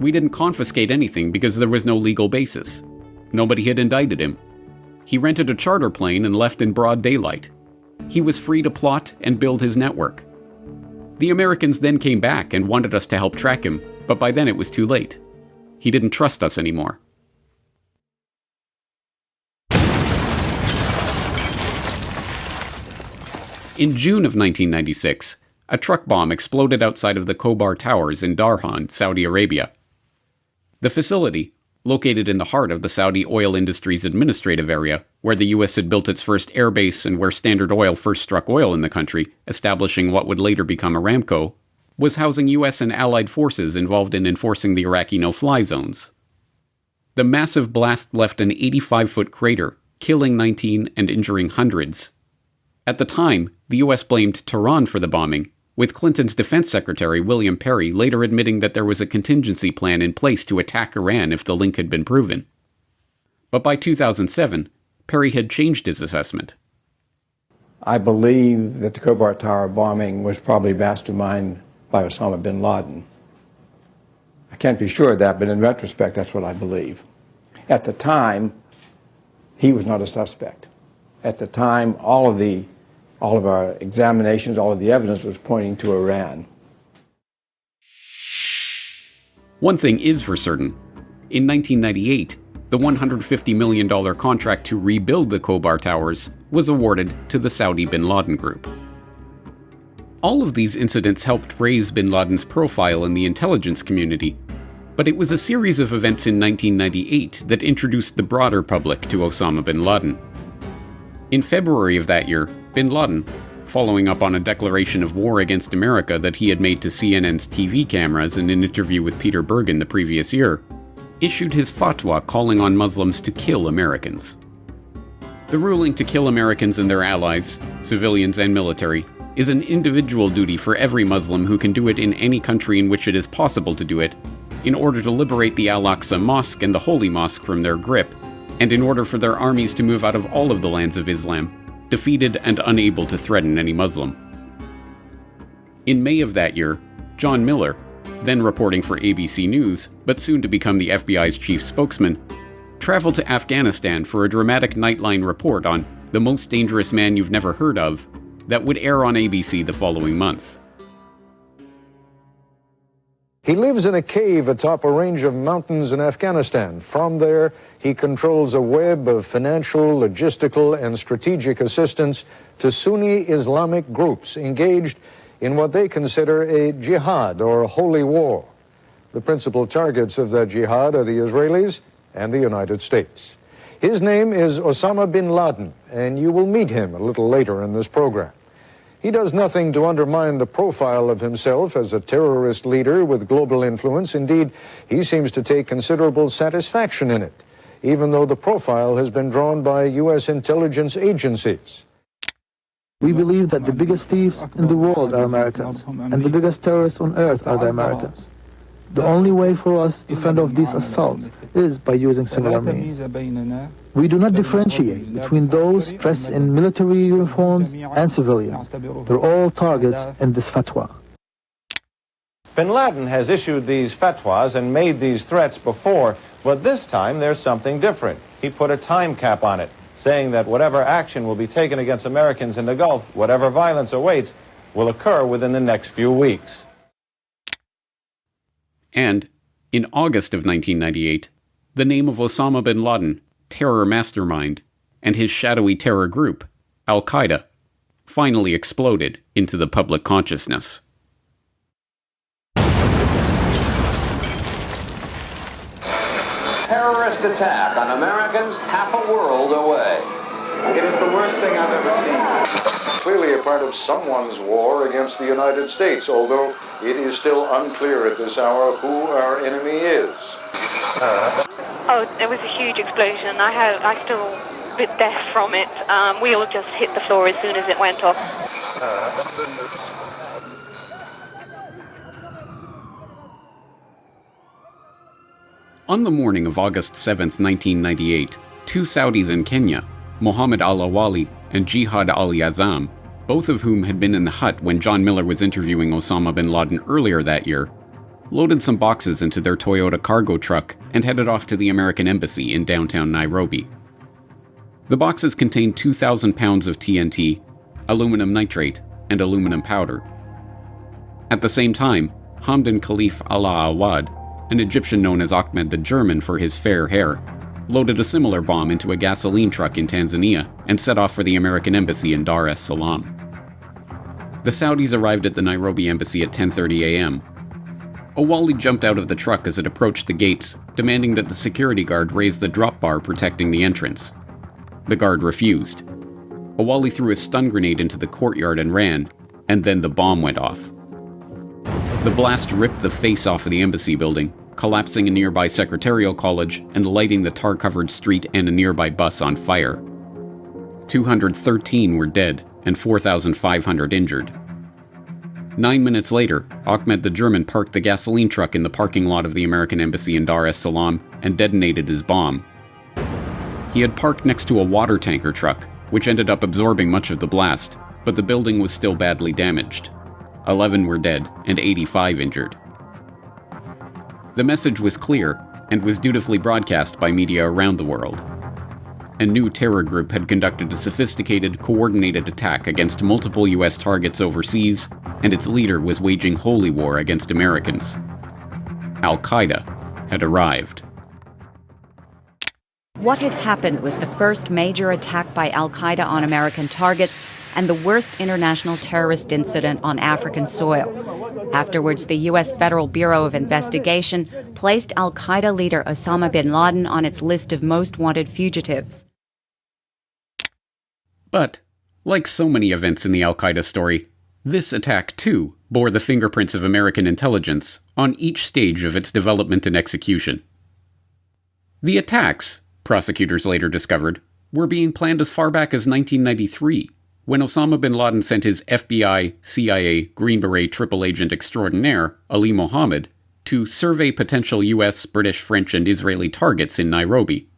We didn't confiscate anything because there was no legal basis. Nobody had indicted him. He rented a charter plane and left in broad daylight. He was free to plot and build his network. The Americans then came back and wanted us to help track him, but by then it was too late. He didn't trust us anymore." In June of 1996, a truck bomb exploded outside of the Khobar Towers in Darhan, Saudi Arabia. The facility, located in the heart of the Saudi oil industry's administrative area, where the US had built its first airbase and where Standard Oil first struck oil in the country, establishing what would later become Aramco, was housing US and allied forces involved in enforcing the Iraqi no-fly zones. The massive blast left an 85-foot crater, killing 19 and injuring hundreds. At the time, the US blamed Tehran for the bombing, with Clinton's defense secretary William Perry later admitting that there was a contingency plan in place to attack Iran if the link had been proven. But by 2007, Perry had changed his assessment. "I believe that the Khobar Tower bombing was probably masterminded by Osama bin Laden. I can't be sure of that, but in retrospect, that's what I believe. At the time, he was not a suspect. At the time, all of our examinations, all of the evidence was pointing to Iran." One thing is for certain. In 1998, the $150 million contract to rebuild the Khobar Towers was awarded to the Saudi bin Laden Group. All of these incidents helped raise bin Laden's profile in the intelligence community, but it was a series of events in 1998 that introduced the broader public to Osama bin Laden. In February of that year, bin Laden, following up on a declaration of war against America that he had made to CNN's TV cameras in an interview with Peter Bergen the previous year, issued his fatwa calling on Muslims to kill Americans. The ruling to kill Americans and their allies, civilians and military, is an individual duty for every Muslim who can do it in any country in which it is possible to do it, in order to liberate the Al-Aqsa Mosque and the Holy Mosque from their grip, and in order for their armies to move out of all of the lands of Islam, defeated and unable to threaten any Muslim. In May of that year, John Miller, then reporting for ABC News, but soon to become the FBI's chief spokesman, traveled to Afghanistan for a dramatic Nightline report on The Most Dangerous Man You've Never Heard Of that would air on ABC the following month. He lives in a cave atop a range of mountains in Afghanistan. From there, he controls a web of financial, logistical, and strategic assistance to Sunni Islamic groups engaged in what they consider a jihad or a holy war. The principal targets of that jihad are the Israelis and the United States. His name is Osama bin Laden, and you will meet him a little later in this program. He does nothing to undermine the profile of himself as a terrorist leader with global influence. Indeed, he seems to take considerable satisfaction in it, even though the profile has been drawn by U.S. intelligence agencies. We believe that the biggest thieves in the world are Americans, and the biggest terrorists on earth are the Americans. The only way for us to fend off these assaults is by using similar means. We do not differentiate between those dressed in military uniforms and civilians. They're all targets in this fatwa. Bin Laden has issued these fatwas and made these threats before, but this time there's something different. He put a time cap on it, saying that whatever action will be taken against Americans in the Gulf, whatever violence awaits, will occur within the next few weeks. And, in August of 1998, the name of Osama bin Laden, terror mastermind, and his shadowy terror group, Al-Qaeda, finally exploded into the public consciousness. Terrorist attack on Americans half a world away. It is the worst thing I've ever seen. Clearly a part of someone's war against the United States, although it is still unclear at this hour who our enemy is. Oh, there was a huge explosion. I still a bit deaf from it. We all just hit the floor as soon as it went off. On the morning of August 7th, 1998, two Saudis in Kenya, Mohammed al-Awali and Jihad al-Yazam, both of whom had been in the hut when John Miller was interviewing Osama bin Laden earlier that year, loaded some boxes into their Toyota cargo truck and headed off to the American Embassy in downtown Nairobi. The boxes contained 2,000 pounds of TNT, aluminum nitrate, and aluminum powder. At the same time, Hamdan Khalif Allah Awad, an Egyptian known as Ahmed the German for his fair hair, loaded a similar bomb into a gasoline truck in Tanzania and set off for the American Embassy in Dar es Salaam. The Saudis arrived at the Nairobi Embassy at 10:30 a.m. Awali jumped out of the truck as it approached the gates, demanding that the security guard raise the drop bar protecting the entrance. The guard refused. Awali threw a stun grenade into the courtyard and ran, and then the bomb went off. The blast ripped the face off of the embassy building, collapsing a nearby secretarial college and lighting the tar-covered street and a nearby bus on fire. 213 were dead and 4,500 injured. 9 minutes later, Ahmed the German parked the gasoline truck in the parking lot of the American Embassy in Dar es Salaam and detonated his bomb. He had parked next to a water tanker truck, which ended up absorbing much of the blast, but the building was still badly damaged. 11 were dead and 85 injured. The message was clear and was dutifully broadcast by media around the world. A new terror group had conducted a sophisticated, coordinated attack against multiple U.S. targets overseas, and its leader was waging holy war against Americans. Al-Qaeda had arrived. What had happened was the first major attack by Al-Qaeda on American targets and the worst international terrorist incident on African soil. Afterwards, the U.S. Federal Bureau of Investigation placed Al-Qaeda leader Osama bin Laden on its list of most wanted fugitives. But, like so many events in the Al-Qaeda story, this attack too bore the fingerprints of American intelligence on each stage of its development and execution. The attacks, prosecutors later discovered, were being planned as far back as 1993, when Osama bin Laden sent his FBI, CIA, Green Beret triple agent extraordinaire, Ali Mohammed, to survey potential US, British, French, and Israeli targets in Nairobi.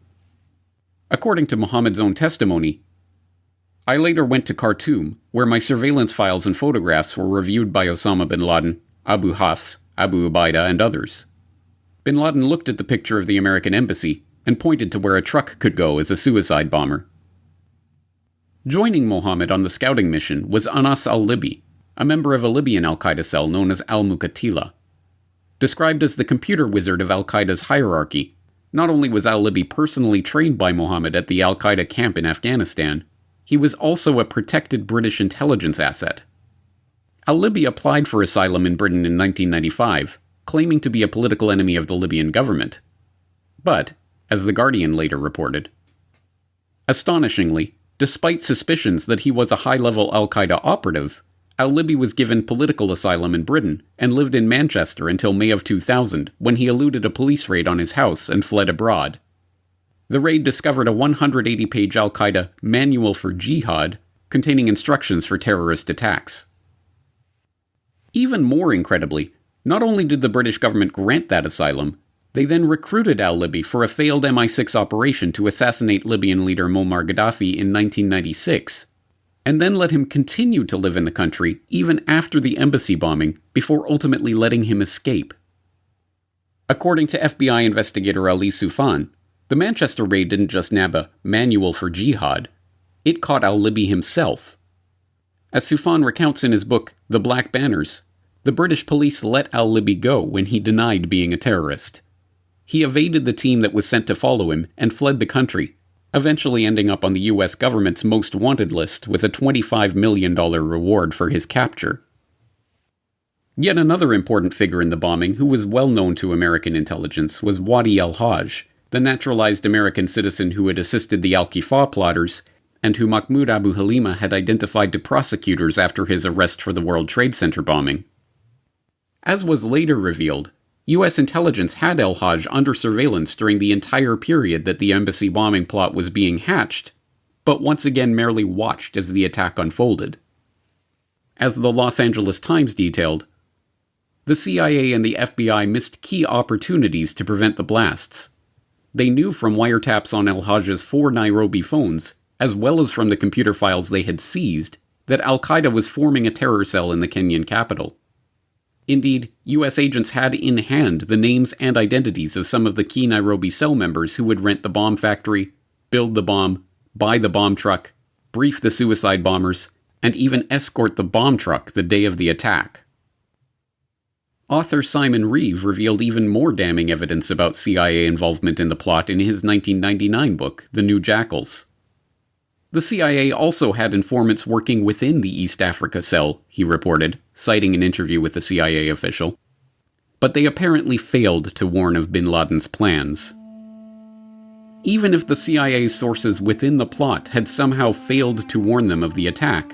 According to Mohammed's own testimony, I later went to Khartoum, where my surveillance files and photographs were reviewed by Osama bin Laden, Abu Hafs, Abu Ubaidah, and others. Bin Laden looked at the picture of the American embassy and pointed to where a truck could go as a suicide bomber. Joining Mohammed on the scouting mission was Anas al-Libi, a member of a Libyan al-Qaeda cell known as al-Muqatila. Described as the computer wizard of al-Qaeda's hierarchy, not only was al-Libi personally trained by Mohammed at the al-Qaeda camp in Afghanistan, he was also a protected British intelligence asset. Al-Libi applied for asylum in Britain in 1995, claiming to be a political enemy of the Libyan government. But, as The Guardian later reported, astonishingly, despite suspicions that he was a high-level al-Qaeda operative, al-Libi was given political asylum in Britain and lived in Manchester until May of 2000, when he eluded a police raid on his house and fled abroad. The raid discovered a 180-page al-Qaeda manual for jihad containing instructions for terrorist attacks. Even more incredibly, not only did the British government grant that asylum, they then recruited al-Libi for a failed MI6 operation to assassinate Libyan leader Muammar Gaddafi in 1996, and then let him continue to live in the country even after the embassy bombing, before ultimately letting him escape. According to FBI investigator Ali Soufan, the Manchester raid didn't just nab a manual for jihad, it caught al-Libi himself. As Soufan recounts in his book, The Black Banners, the British police let al-Libi go when he denied being a terrorist. He evaded the team that was sent to follow him and fled the country, eventually ending up on the US government's most wanted list with a $25 million reward for his capture. Yet another important figure in the bombing who was well known to American intelligence was Wadi al-Hajj, the naturalized American citizen who had assisted the Al-Qifa plotters and who Mahmoud Abu Halima had identified to prosecutors after his arrest for the World Trade Center bombing. As was later revealed, U.S. intelligence had al-Hajj under surveillance during the entire period that the embassy bombing plot was being hatched, but once again merely watched as the attack unfolded. As the Los Angeles Times detailed, the CIA and the FBI missed key opportunities to prevent the blasts. They knew from wiretaps on al-Hajj's 4 Nairobi phones, as well as from the computer files they had seized, that al-Qaeda was forming a terror cell in the Kenyan capital. Indeed, U.S. agents had in hand the names and identities of some of the key Nairobi cell members who would rent the bomb factory, build the bomb, buy the bomb truck, brief the suicide bombers, and even escort the bomb truck the day of the attack. Author Simon Reeve revealed even more damning evidence about CIA involvement in the plot in his 1999 book, The New Jackals. The CIA also had informants working within the East Africa cell, he reported, citing an interview with a CIA official. But they apparently failed to warn of bin Laden's plans. Even if the CIA's sources within the plot had somehow failed to warn them of the attack,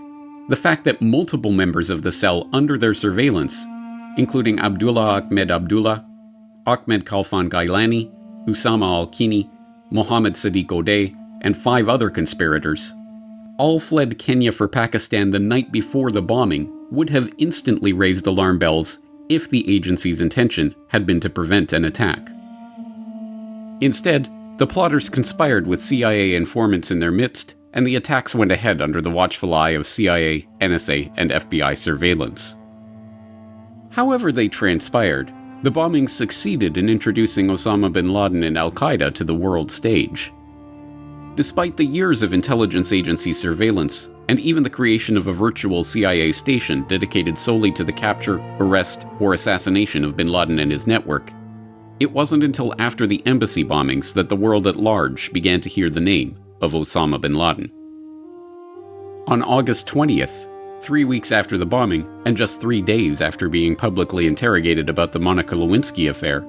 the fact that multiple members of the cell under their surveillance, including Abdullah Ahmed Abdullah, Ahmed Khalfan Gailani, Usama al-Kini, Mohammed Sadiq Odeh, and 5 other conspirators, all fled Kenya for Pakistan the night before the bombing, would have instantly raised alarm bells if the agency's intention had been to prevent an attack. Instead, the plotters conspired with CIA informants in their midst, and the attacks went ahead under the watchful eye of CIA, NSA, and FBI surveillance. However they transpired, the bombings succeeded in introducing Osama bin Laden and al-Qaeda to the world stage. Despite the years of intelligence agency surveillance, and even the creation of a virtual CIA station dedicated solely to the capture, arrest, or assassination of bin Laden and his network, it wasn't until after the embassy bombings that the world at large began to hear the name of Osama bin Laden. On August 20th, 3 weeks after the bombing, and just 3 days after being publicly interrogated about the Monica Lewinsky affair,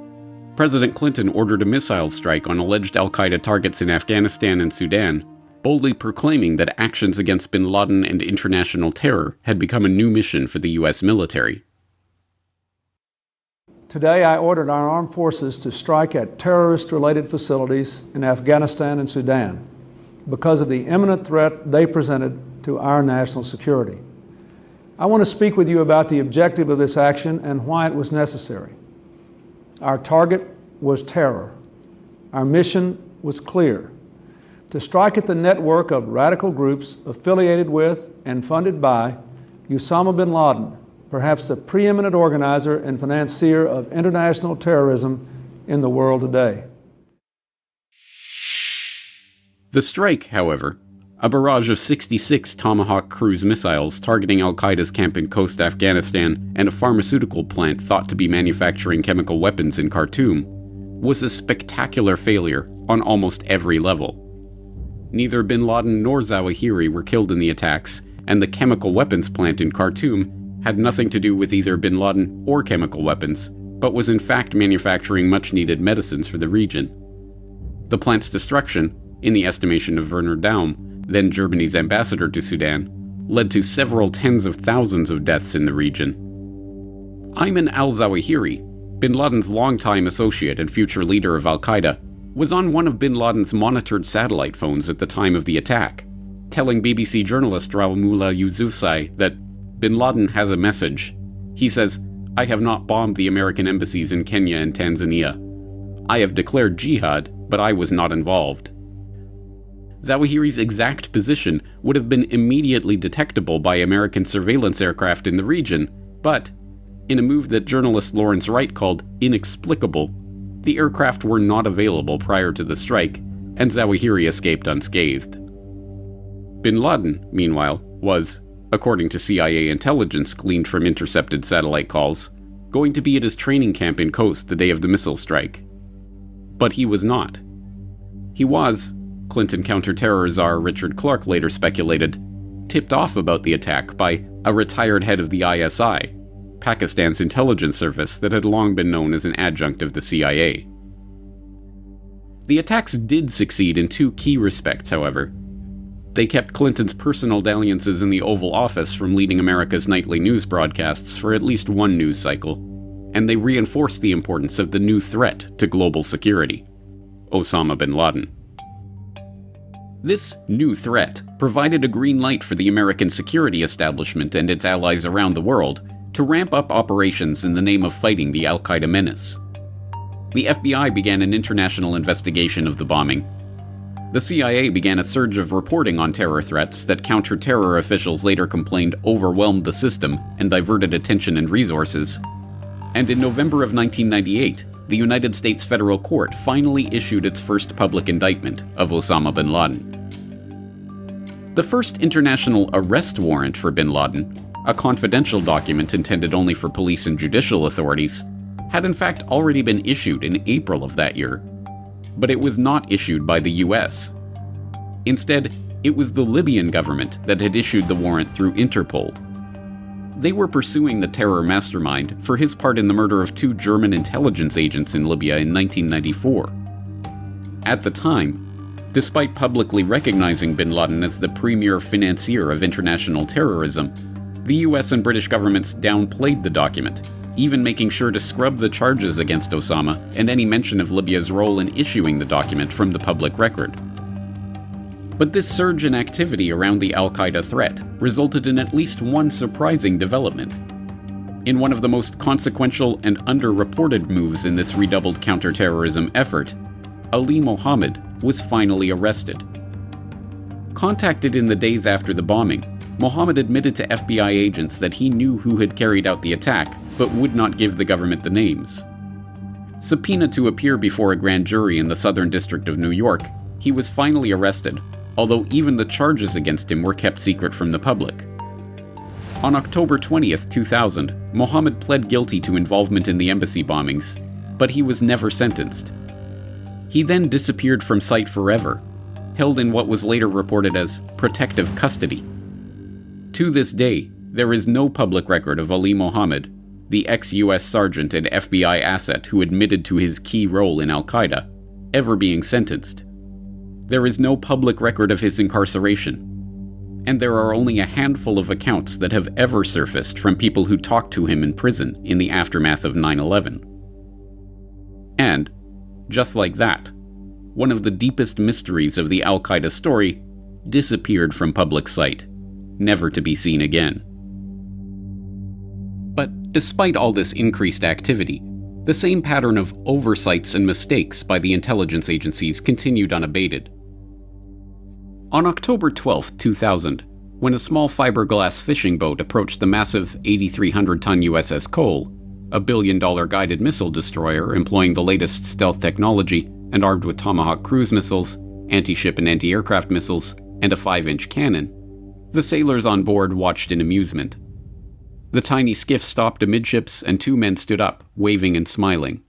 President Clinton ordered a missile strike on alleged al-Qaeda targets in Afghanistan and Sudan, boldly proclaiming that actions against bin Laden and international terror had become a new mission for the U.S. military. Today, I ordered our armed forces to strike at terrorist-related facilities in Afghanistan and Sudan because of the imminent threat they presented to our national security. I want to speak with you about the objective of this action and why it was necessary. Our target was terror. Our mission was clear: to strike at the network of radical groups affiliated with and funded by Osama bin Laden, perhaps the preeminent organizer and financier of international terrorism in the world today. The strike, however, a barrage of 66 Tomahawk cruise missiles targeting al-Qaeda's camp in Coast Afghanistan and a pharmaceutical plant thought to be manufacturing chemical weapons in Khartoum, was a spectacular failure on almost every level. Neither bin Laden nor Zawahiri were killed in the attacks, and the chemical weapons plant in Khartoum had nothing to do with either bin Laden or chemical weapons, but was in fact manufacturing much-needed medicines for the region. The plant's destruction, in the estimation of Werner Daum, then Germany's ambassador to Sudan, led to several tens of thousands of deaths in the region. Ayman al-Zawahiri, bin Laden's longtime associate and future leader of al-Qaeda, was on one of bin Laden's monitored satellite phones at the time of the attack, telling BBC journalist Raoul Yousafzai that bin Laden has a message. He says, "I have not bombed the American embassies in Kenya and Tanzania. I have declared jihad, but I was not involved." Zawahiri's exact position would have been immediately detectable by American surveillance aircraft in the region, but, in a move that journalist Lawrence Wright called inexplicable, the aircraft were not available prior to the strike, and Zawahiri escaped unscathed. Bin Laden, meanwhile, was, according to CIA intelligence gleaned from intercepted satellite calls, going to be at his training camp in Khost the day of the missile strike. But he was not. He was, Clinton counter-terror czar Richard Clarke later speculated, tipped off about the attack by a retired head of the ISI, Pakistan's intelligence service that had long been known as an adjunct of the CIA. The attacks did succeed in two key respects, however. They kept Clinton's personal dalliances in the Oval Office from leading America's nightly news broadcasts for at least one news cycle, and they reinforced the importance of the new threat to global security, Osama bin Laden. This new threat provided a green light for the American security establishment and its allies around the world to ramp up operations in the name of fighting the al-Qaeda menace. The FBI began an international investigation of the bombing. The CIA began a surge of reporting on terror threats that counter-terror officials later complained overwhelmed the system and diverted attention and resources. And in November of 1998, the United States federal court finally issued its first public indictment of Osama bin Laden. The first international arrest warrant for bin Laden, a confidential document intended only for police and judicial authorities, had in fact already been issued in April of that year. But it was not issued by the US. Instead, it was the Libyan government that had issued the warrant through Interpol. They were pursuing the terror mastermind for his part in the murder of 2 German intelligence agents in Libya in 1994. At the time, despite publicly recognizing bin Laden as the premier financier of international terrorism, the US and British governments downplayed the document, even making sure to scrub the charges against Osama and any mention of Libya's role in issuing the document from the public record. But this surge in activity around the al-Qaeda threat resulted in at least one surprising development. In one of the most consequential and underreported moves in this redoubled counterterrorism effort, Ali Mohammed was finally arrested. Contacted in the days after the bombing, Mohammed admitted to FBI agents that he knew who had carried out the attack, but would not give the government the names. Subpoenaed to appear before a grand jury in the Southern District of New York, he was finally arrested, although even the charges against him were kept secret from the public. On October 20th, 2000, Mohammed pled guilty to involvement in the embassy bombings, but he was never sentenced. He then disappeared from sight forever, held in what was later reported as protective custody. To this day, there is no public record of Ali Mohammed, the ex-US sergeant and FBI asset who admitted to his key role in al-Qaeda, ever being sentenced. There is no public record of his incarceration, and there are only a handful of accounts that have ever surfaced from people who talked to him in prison in the aftermath of 9/11. And, just like that, one of the deepest mysteries of the al-Qaeda story disappeared from public sight, never to be seen again. But despite all this increased activity, the same pattern of oversights and mistakes by the intelligence agencies continued unabated. On October 12, 2000, when a small fiberglass fishing boat approached the massive 8,300-ton USS Cole, a billion-dollar guided missile destroyer employing the latest stealth technology and armed with Tomahawk cruise missiles, anti-ship and anti-aircraft missiles, and a 5-inch cannon, the sailors on board watched in amusement. The tiny skiff stopped amidships and 2 men stood up, waving and smiling.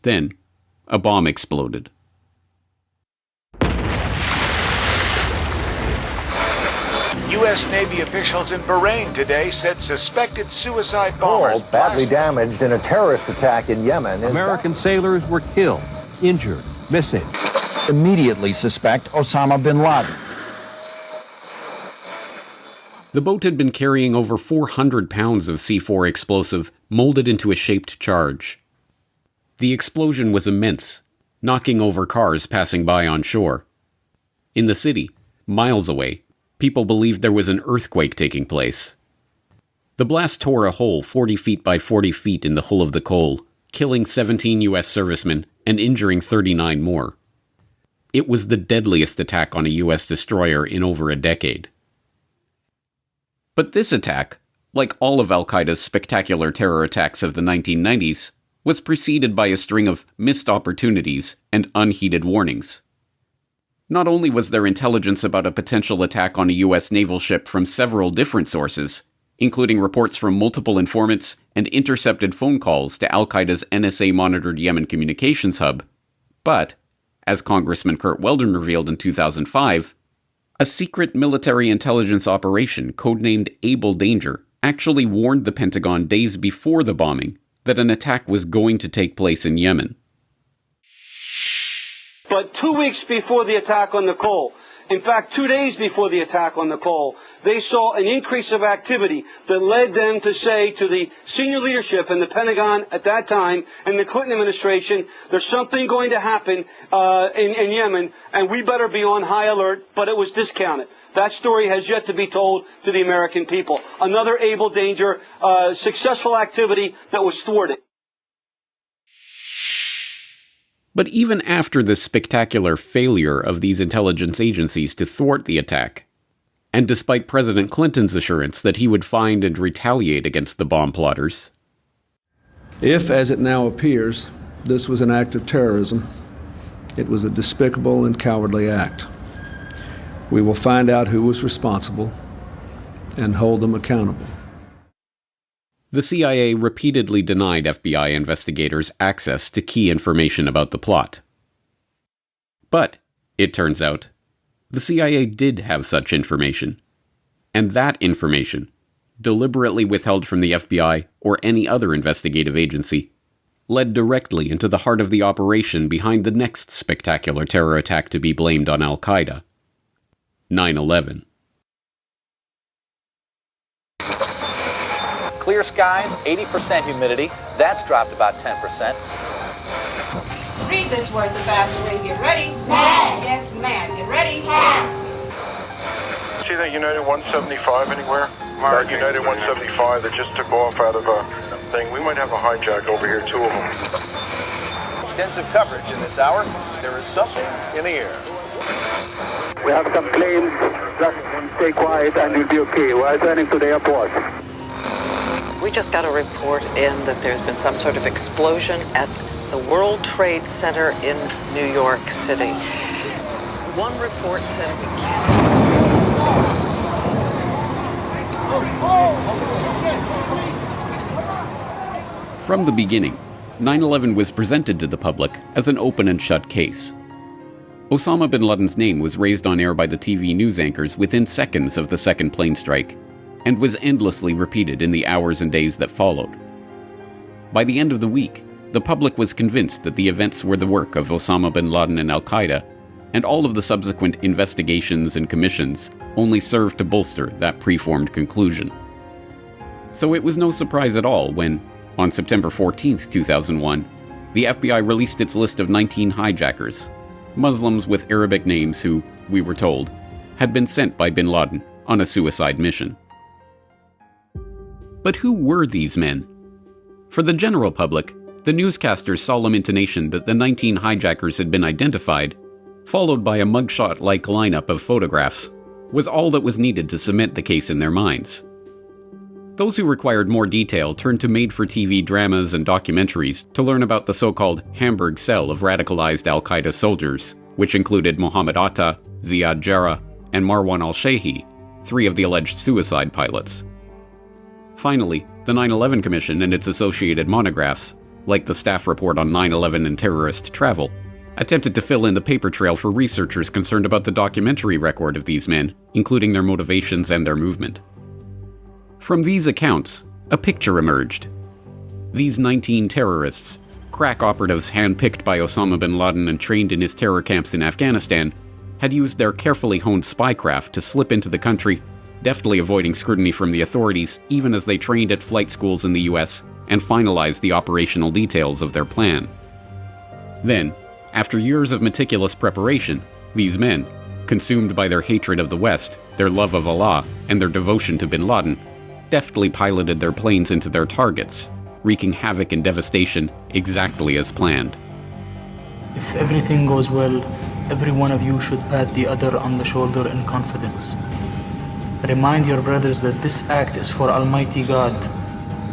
Then, a bomb exploded. U.S. Navy officials in Bahrain today said suspected suicide bombers badly damaged in a terrorist attack in Yemen. American sailors were killed, injured, missing. Immediately suspect Osama bin Laden. The boat had been carrying over 400 pounds of C4 explosive molded into a shaped charge. The explosion was immense, knocking over cars passing by on shore. In the city, miles away, people believed there was an earthquake taking place. The blast tore a hole 40 feet by 40 feet in the hull of the Cole, killing 17 U.S. servicemen and injuring 39 more. It was the deadliest attack on a U.S. destroyer in over a decade. But this attack, like all of al-Qaeda's spectacular terror attacks of the 1990s, was preceded by a string of missed opportunities and unheeded warnings. Not only was there intelligence about a potential attack on a U.S. naval ship from several different sources, including reports from multiple informants and intercepted phone calls to al-Qaeda's NSA-monitored Yemen communications hub, but, as Congressman Curt Weldon revealed in 2005, a secret military intelligence operation codenamed Able Danger actually warned the Pentagon days before the bombing that an attack was going to take place in Yemen. But 2 weeks before the attack on the Cole, in fact 2 days before the attack on the Cole, they saw an increase of activity that led them to say to the senior leadership in the Pentagon at that time and the Clinton administration, there's something going to happen in Yemen and we better be on high alert, but it was discounted. That story has yet to be told to the American people. Another Able Danger, successful activity that was thwarted. But even after the spectacular failure of these intelligence agencies to thwart the attack, and despite President Clinton's assurance that he would find and retaliate against the bomb plotters, If, as it now appears, this was an act of terrorism, it was a despicable and cowardly act. We will find out who was responsible and hold them accountable. the CIA repeatedly denied FBI investigators access to key information about the plot. But, it turns out, the CIA did have such information, and that information, deliberately withheld from the FBI or any other investigative agency, led directly into the heart of the operation behind the next spectacular terror attack to be blamed on al-Qaeda: 9/11. Clear skies, 80% humidity. That's dropped about 10%. Read this word the fast way. Get ready. Mad. Yes, mad. Get ready. See that United 175 anywhere? That United 175 that just took off out of a thing. We might have a hijack over here, 2 of them. Extensive coverage in this hour. There is something in the air. We have some planes. Just stay quiet and you'll be okay. We're returning to the airport. We just got a report in that there's been some sort of explosion at the World Trade Center in New York City. One report said we can't... From the beginning, 9/11 was presented to the public as an open and shut case. Osama bin Laden's name was raised on air by the TV news anchors within seconds of the second plane strike, and was endlessly repeated in the hours and days that followed. By the end of the week, the public was convinced that the events were the work of Osama bin Laden and al-Qaeda, and all of the subsequent investigations and commissions only served to bolster that preformed conclusion. So it was no surprise at all when, on September 14, 2001, the FBI released its list of 19 hijackers, Muslims with Arabic names who, we were told, had been sent by bin Laden on a suicide mission. But who were these men? For the general public, the newscaster's solemn intonation that the 19 hijackers had been identified followed by a mugshot-like lineup of photographs, was all that was needed to cement the case in their minds. Those who required more detail turned to made-for-TV dramas and documentaries to learn about the so-called Hamburg cell of radicalized al-Qaeda soldiers, which included Mohammed Atta, Ziad Jarrah, and Marwan al-Sheikhi, 3 of the alleged suicide pilots. Finally, the 9/11 Commission and its associated monographs, like the staff report on 9/11 and terrorist travel, attempted to fill in the paper trail for researchers concerned about the documentary record of these men, including their motivations and their movement. From these accounts, a picture emerged. These 19 terrorists, crack operatives handpicked by Osama bin Laden and trained in his terror camps in Afghanistan, had used their carefully honed spycraft to slip into the country, deftly avoiding scrutiny from the authorities even as they trained at flight schools in the US and finalized the operational details of their plan. Then, after years of meticulous preparation, these men, consumed by their hatred of the West, their love of Allah, and their devotion to bin Laden, deftly piloted their planes into their targets, wreaking havoc and devastation exactly as planned. If everything goes well, every one of you should pat the other on the shoulder in confidence. Remind your brothers that this act is for Almighty God,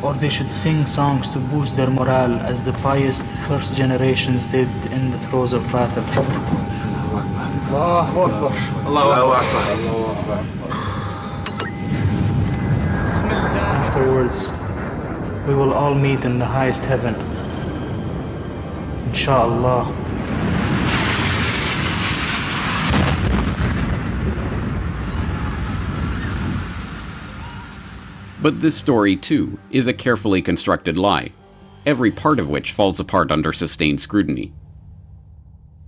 or they should sing songs to boost their morale as the pious first generations did in the throes of battle. Allahu Akbar. Allahu Akbar. Afterwards, we will all meet in the highest heaven. Inshallah. But this story, too, is a carefully constructed lie, every part of which falls apart under sustained scrutiny.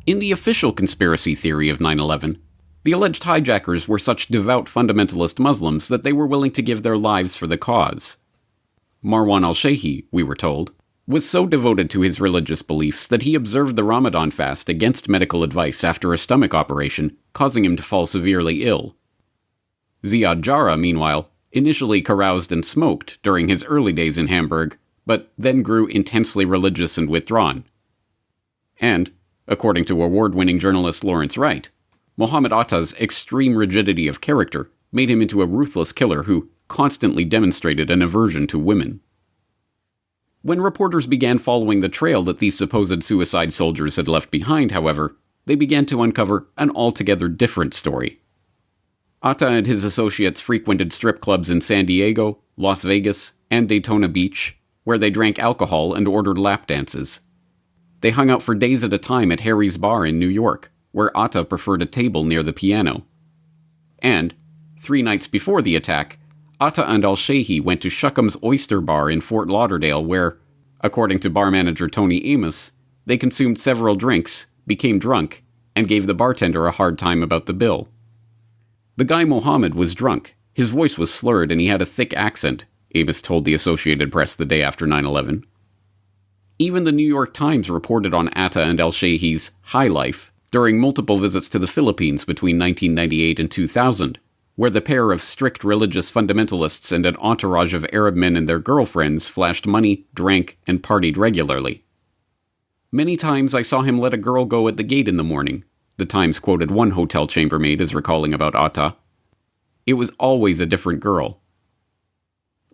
In the official conspiracy theory of 9/11, the alleged hijackers were such devout fundamentalist Muslims that they were willing to give their lives for the cause. Marwan al-Sheikhi, we were told, was so devoted to his religious beliefs that he observed the Ramadan fast against medical advice after a stomach operation, causing him to fall severely ill. Ziad Jarrah, meanwhile, initially caroused and smoked during his early days in Hamburg, but then grew intensely religious and withdrawn. And, according to award-winning journalist Lawrence Wright, Mohammed Atta's extreme rigidity of character made him into a ruthless killer who constantly demonstrated an aversion to women. When reporters began following the trail that these supposed suicide soldiers had left behind, however, they began to uncover an altogether different story. Atta and his associates frequented strip clubs in San Diego, Las Vegas, and Daytona Beach, where they drank alcohol and ordered lap dances. They hung out for days at a time at Harry's Bar in New York, where Atta preferred a table near the piano. And, 3 nights before the attack, Atta and al-Sheikhi went to Shuckham's Oyster Bar in Fort Lauderdale where, according to bar manager Tony Amos, they consumed several drinks, became drunk, and gave the bartender a hard time about the bill. The guy Mohammed was drunk, his voice was slurred, and he had a thick accent, Amos told the Associated Press the day after 9/11. Even the New York Times reported on Atta and al-Sheikhi's high life during multiple visits to the Philippines between 1998 and 2000, where the pair of strict religious fundamentalists and an entourage of Arab men and their girlfriends flashed money, drank, and partied regularly. Many times I saw him let a girl go at the gate in the morning, the Times quoted one hotel chambermaid as recalling about Atta. It was always a different girl.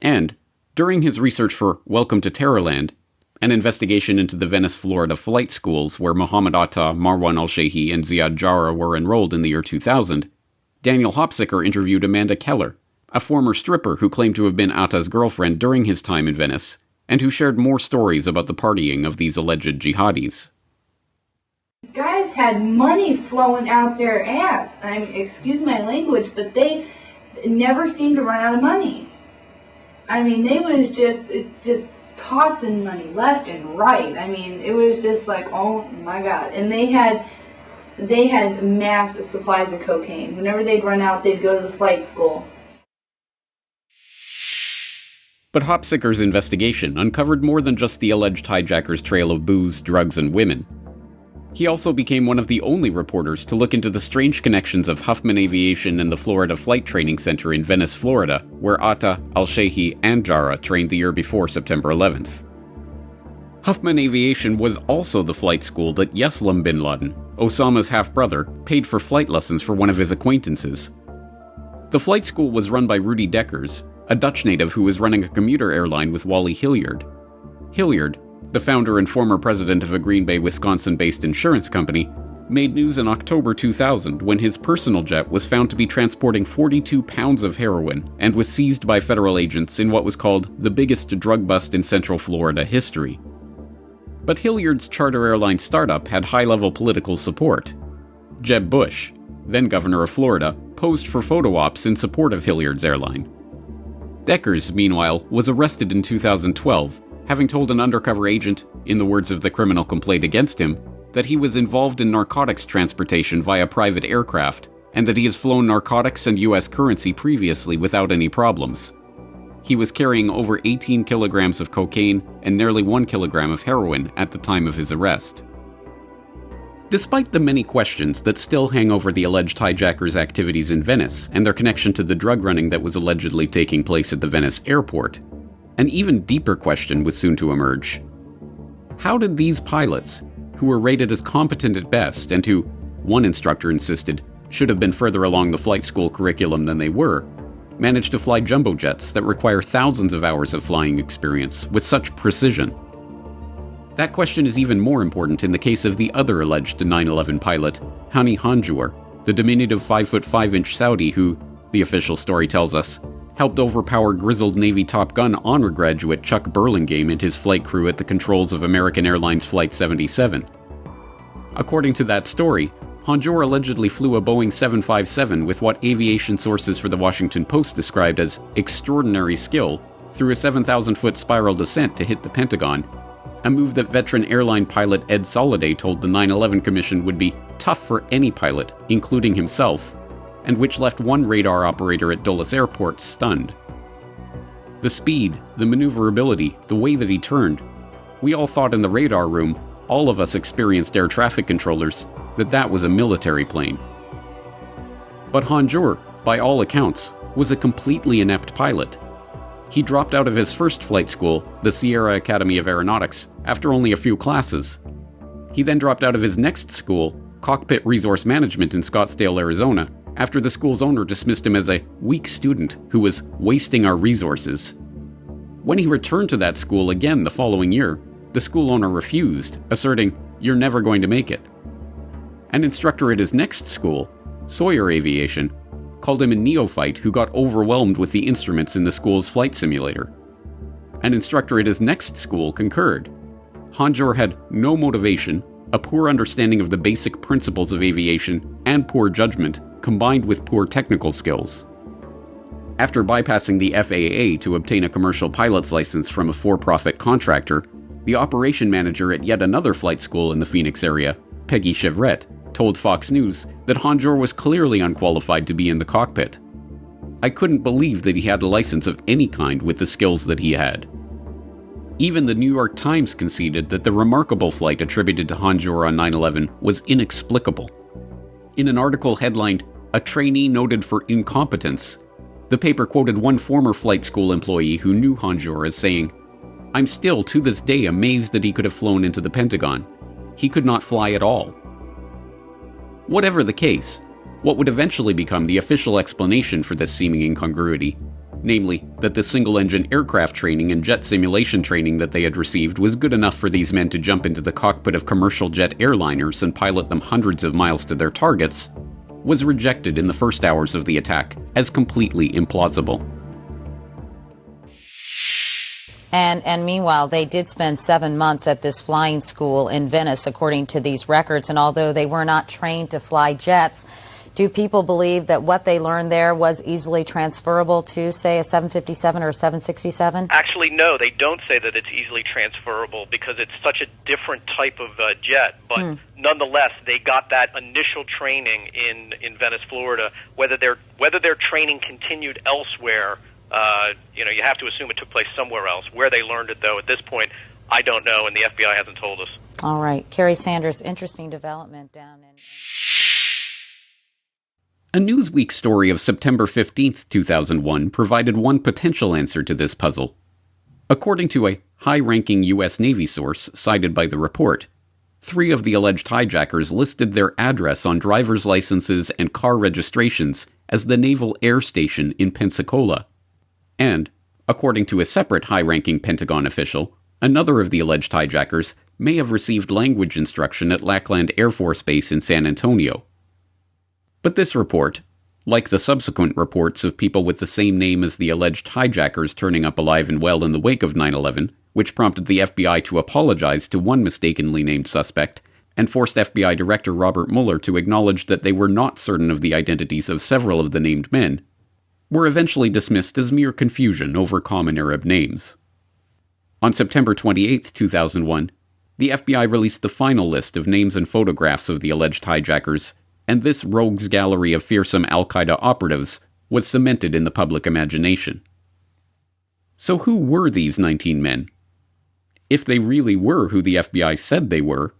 And, during his research for Welcome to Terrorland, an investigation into the Venice, Florida flight schools where Mohammed Atta, Marwan al-Sheikhi, and Ziad Jarrah were enrolled in the year 2000, Daniel Hopsicker interviewed Amanda Keller, a former stripper who claimed to have been Atta's girlfriend during his time in Venice, and who shared more stories about the partying of these alleged jihadis. Guys had money flowing out their ass. I mean, excuse my language, but they never seemed to run out of money. I mean, they was just tossing money left and right. I mean, it was just like, oh my God. And they had mass supplies of cocaine. Whenever they'd run out, they'd go to the flight school. But Hopsicker's investigation uncovered more than just the alleged hijackers' trail of booze, drugs, and women. He also became one of the only reporters to look into the strange connections of Huffman Aviation and the Florida Flight Training Center in Venice, Florida, where Atta, al-Sheikhi, and Jarrah trained the year before September 11th. Huffman Aviation was also the flight school that Yeslam bin Laden, Osama's half-brother, paid for flight lessons for one of his acquaintances. The flight school was run by Rudy Deckers, a Dutch native who was running a commuter airline with Wally Hilliard. Hilliard, the founder and former president of a Green Bay, Wisconsin-based insurance company, made news in October 2000 when his personal jet was found to be transporting 42 pounds of heroin and was seized by federal agents in what was called the biggest drug bust in Central Florida history. But Hilliard's charter airline startup had high-level political support. Jeb Bush, then governor of Florida, posed for photo ops in support of Hilliard's airline. Deckers, meanwhile, was arrested in 2012, having told an undercover agent, in the words of the criminal complaint against him, that he was involved in narcotics transportation via private aircraft, and that he has flown narcotics and U.S. currency previously without any problems. He was carrying over 18 kilograms of cocaine and nearly 1 kilogram of heroin at the time of his arrest. Despite the many questions that still hang over the alleged hijackers' activities in Venice and their connection to the drug running that was allegedly taking place at the Venice airport, an even deeper question was soon to emerge. How did these pilots, who were rated as competent at best and who, one instructor insisted, should have been further along the flight school curriculum than they were, manage to fly jumbo jets that require thousands of hours of flying experience with such precision? That question is even more important in the case of the other alleged 9/11 pilot, Hani Hanjour, the diminutive 5'5" Saudi who, the official story tells us, helped overpower grizzled Navy Top Gun honor graduate Chuck Burlingame and his flight crew at the controls of American Airlines Flight 77. According to that story, Hanjour allegedly flew a Boeing 757 with what aviation sources for the Washington Post described as extraordinary skill through a 7,000-foot spiral descent to hit the Pentagon, a move that veteran airline pilot Ed Soliday told the 9/11 Commission would be tough for any pilot, including himself, and which left one radar operator at Dulles Airport stunned. The speed, the maneuverability, the way that he turned, we all thought in the radar room, all of us experienced air traffic controllers, that was a military plane. But Hanjour, by all accounts, was a completely inept pilot. He dropped out of his first flight school, the Sierra Academy of Aeronautics, after only a few classes. He then dropped out of his next school, Cockpit Resource Management in Scottsdale, Arizona, after the school's owner dismissed him as a weak student who was wasting our resources. When he returned to that school again the following year, the school owner refused, asserting, "You're never going to make it." An instructor at his next school, Sawyer Aviation, called him a neophyte who got overwhelmed with the instruments in the school's flight simulator. An instructor at his next school concurred. Hanjour had no motivation, a poor understanding of the basic principles of aviation, and poor judgment, combined with poor technical skills. After bypassing the FAA to obtain a commercial pilot's license from a for-profit contractor, the operation manager at yet another flight school in the Phoenix area, Peggy Chevrette, told Fox News that Hanjour was clearly unqualified to be in the cockpit. "I couldn't believe that he had a license of any kind with the skills that he had." Even the New York Times conceded that the remarkable flight attributed to Hanjour on 9/11 was inexplicable. In an article headlined, "A Trainee Noted for Incompetence," the paper quoted one former flight school employee who knew Hanjour as saying, "I'm still to this day amazed that he could have flown into the Pentagon. He could not fly at all." Whatever the case, what would eventually become the official explanation for this seeming incongruity, namely that the single-engine aircraft training and jet simulation training that they had received was good enough for these men to jump into the cockpit of commercial jet airliners and pilot them hundreds of miles to their targets, was rejected in the first hours of the attack as completely implausible. And meanwhile, they did spend 7 months at this flying school in Venice, according to these records. And although they were not trained to fly jets, do people believe that what they learned there was easily transferable to, say, a 757 or a 767? Actually, no, they don't say that it's easily transferable because it's such a different type of jet. But nonetheless, they got that initial training in Venice, Florida. Whether their training continued elsewhere, you have to assume it took place somewhere else. Where they learned it, though, at this point, I don't know, and the FBI hasn't told us. All right. Kerry Sanders, interesting development down in... A Newsweek story of September 15th, 2001 provided one potential answer to this puzzle. According to a high-ranking U.S. Navy source cited by the report, 3 of the alleged hijackers listed their address on driver's licenses and car registrations as the Naval Air Station in Pensacola. And, according to a separate high-ranking Pentagon official, another of the alleged hijackers may have received language instruction at Lackland Air Force Base in San Antonio. But this report, like the subsequent reports of people with the same name as the alleged hijackers turning up alive and well in the wake of 9/11, which prompted the FBI to apologize to one mistakenly named suspect, and forced FBI Director Robert Mueller to acknowledge that they were not certain of the identities of several of the named men, were eventually dismissed as mere confusion over common Arab names. On September 28, 2001, the FBI released the final list of names and photographs of the alleged hijackers, and this rogues gallery of fearsome al-Qaeda operatives was cemented in the public imagination. So who were these 19 men? If they really were who the FBI said they were,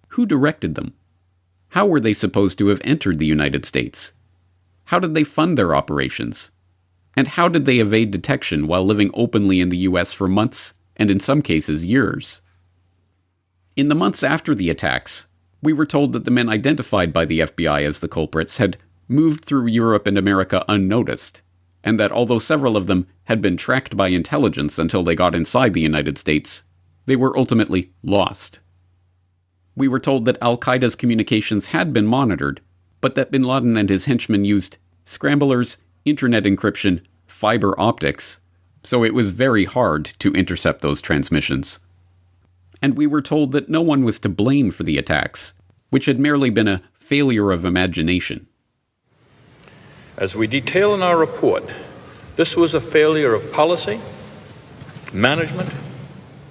who directed them? How were they supposed to have entered the United States? How did they fund their operations? And how did they evade detection while living openly in the US for months, and in some cases years? In the months after the attacks, we were told that the men identified by the FBI as the culprits had moved through Europe and America unnoticed, and that although several of them had been tracked by intelligence until they got inside the United States, they were ultimately lost. We were told that al-Qaeda's communications had been monitored, but that bin Laden and his henchmen used scramblers, internet encryption, fiber optics, so it was very hard to intercept those transmissions. And we were told that no one was to blame for the attacks, which had merely been a failure of imagination. As we detail in our report, this was a failure of policy, management,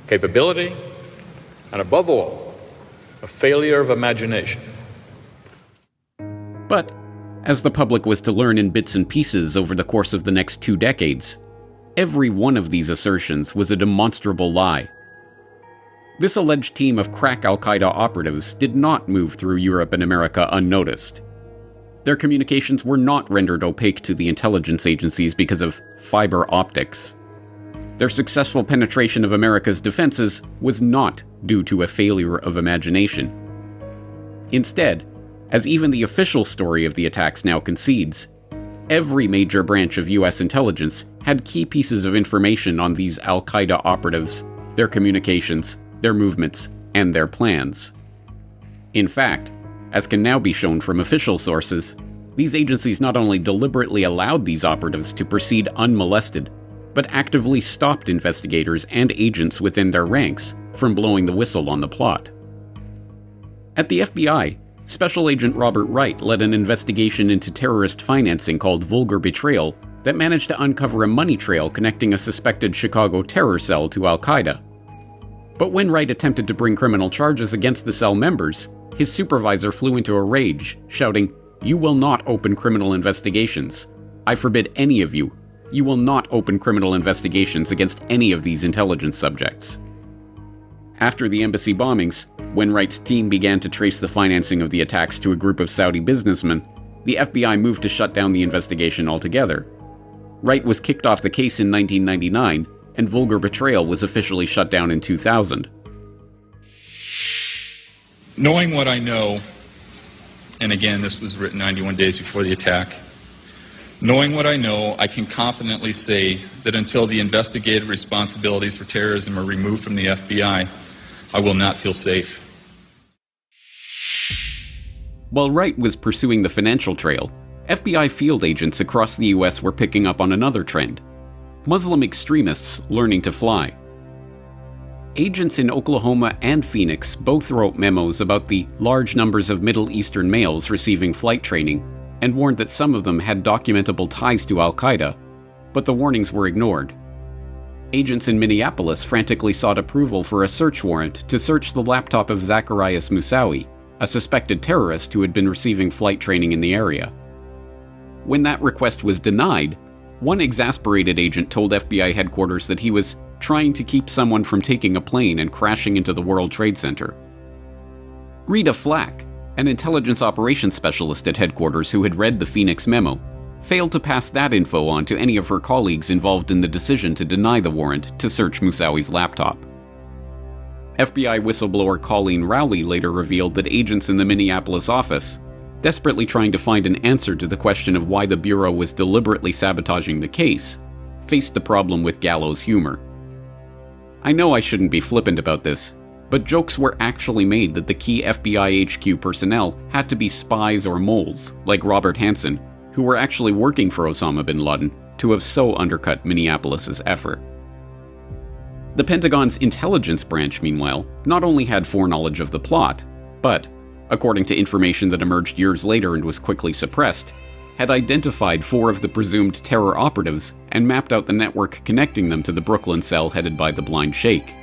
capability, and above all, a failure of imagination. But, as the public was to learn in bits and pieces over the course of the next 2 decades, every one of these assertions was a demonstrable lie. This alleged team of crack al-Qaeda operatives did not move through Europe and America unnoticed. Their communications were not rendered opaque to the intelligence agencies because of fiber optics. Their successful penetration of America's defenses was not due to a failure of imagination. Instead, as even the official story of the attacks now concedes, every major branch of U.S. intelligence had key pieces of information on these al-Qaeda operatives, their communications, their movements, and their plans. In fact, as can now be shown from official sources, these agencies not only deliberately allowed these operatives to proceed unmolested, but actively stopped investigators and agents within their ranks from blowing the whistle on the plot. At the FBI, Special Agent Robert Wright led an investigation into terrorist financing called Vulgar Betrayal that managed to uncover a money trail connecting a suspected Chicago terror cell to al-Qaeda. But when Wright attempted to bring criminal charges against the cell members, his supervisor flew into a rage, shouting, "You will not open criminal investigations. I forbid any of you. You will not open criminal investigations against any of these intelligence subjects." After the embassy bombings, when Wright's team began to trace the financing of the attacks to a group of Saudi businessmen, the FBI moved to shut down the investigation altogether. Wright was kicked off the case in 1999, and Vulgar Betrayal was officially shut down in 2000. Knowing what I know, and again, this was written 91 days before the attack, knowing what I know, I can confidently say that until the investigative responsibilities for terrorism are removed from the FBI, I will not feel safe. While Wright was pursuing the financial trail, FBI field agents across the US were picking up on another trend: Muslim extremists learning to fly. Agents in Oklahoma and Phoenix both wrote memos about the large numbers of Middle Eastern males receiving flight training and warned that some of them had documentable ties to al-Qaeda, but the warnings were ignored. Agents in Minneapolis frantically sought approval for a search warrant to search the laptop of Zacharias Moussaoui, a suspected terrorist who had been receiving flight training in the area. When that request was denied, one exasperated agent told FBI headquarters that he was trying to keep someone from taking a plane and crashing into the World Trade Center. Rita Flack, an intelligence operations specialist at headquarters who had read the Phoenix memo, failed to pass that info on to any of her colleagues involved in the decision to deny the warrant to search Moussaoui's laptop. FBI whistleblower Colleen Rowley later revealed that agents in the Minneapolis office, desperately trying to find an answer to the question of why the Bureau was deliberately sabotaging the case, faced the problem with gallows humor. I know I shouldn't be flippant about this, but jokes were actually made that the key FBI HQ personnel had to be spies or moles, like Robert Hansen, who were actually working for Osama bin Laden, to have so undercut Minneapolis's effort. The Pentagon's intelligence branch, meanwhile, not only had foreknowledge of the plot, but, according to information that emerged years later and was quickly suppressed, had identified 4 of the presumed terror operatives and mapped out the network connecting them to the Brooklyn cell headed by the Blind Sheikh.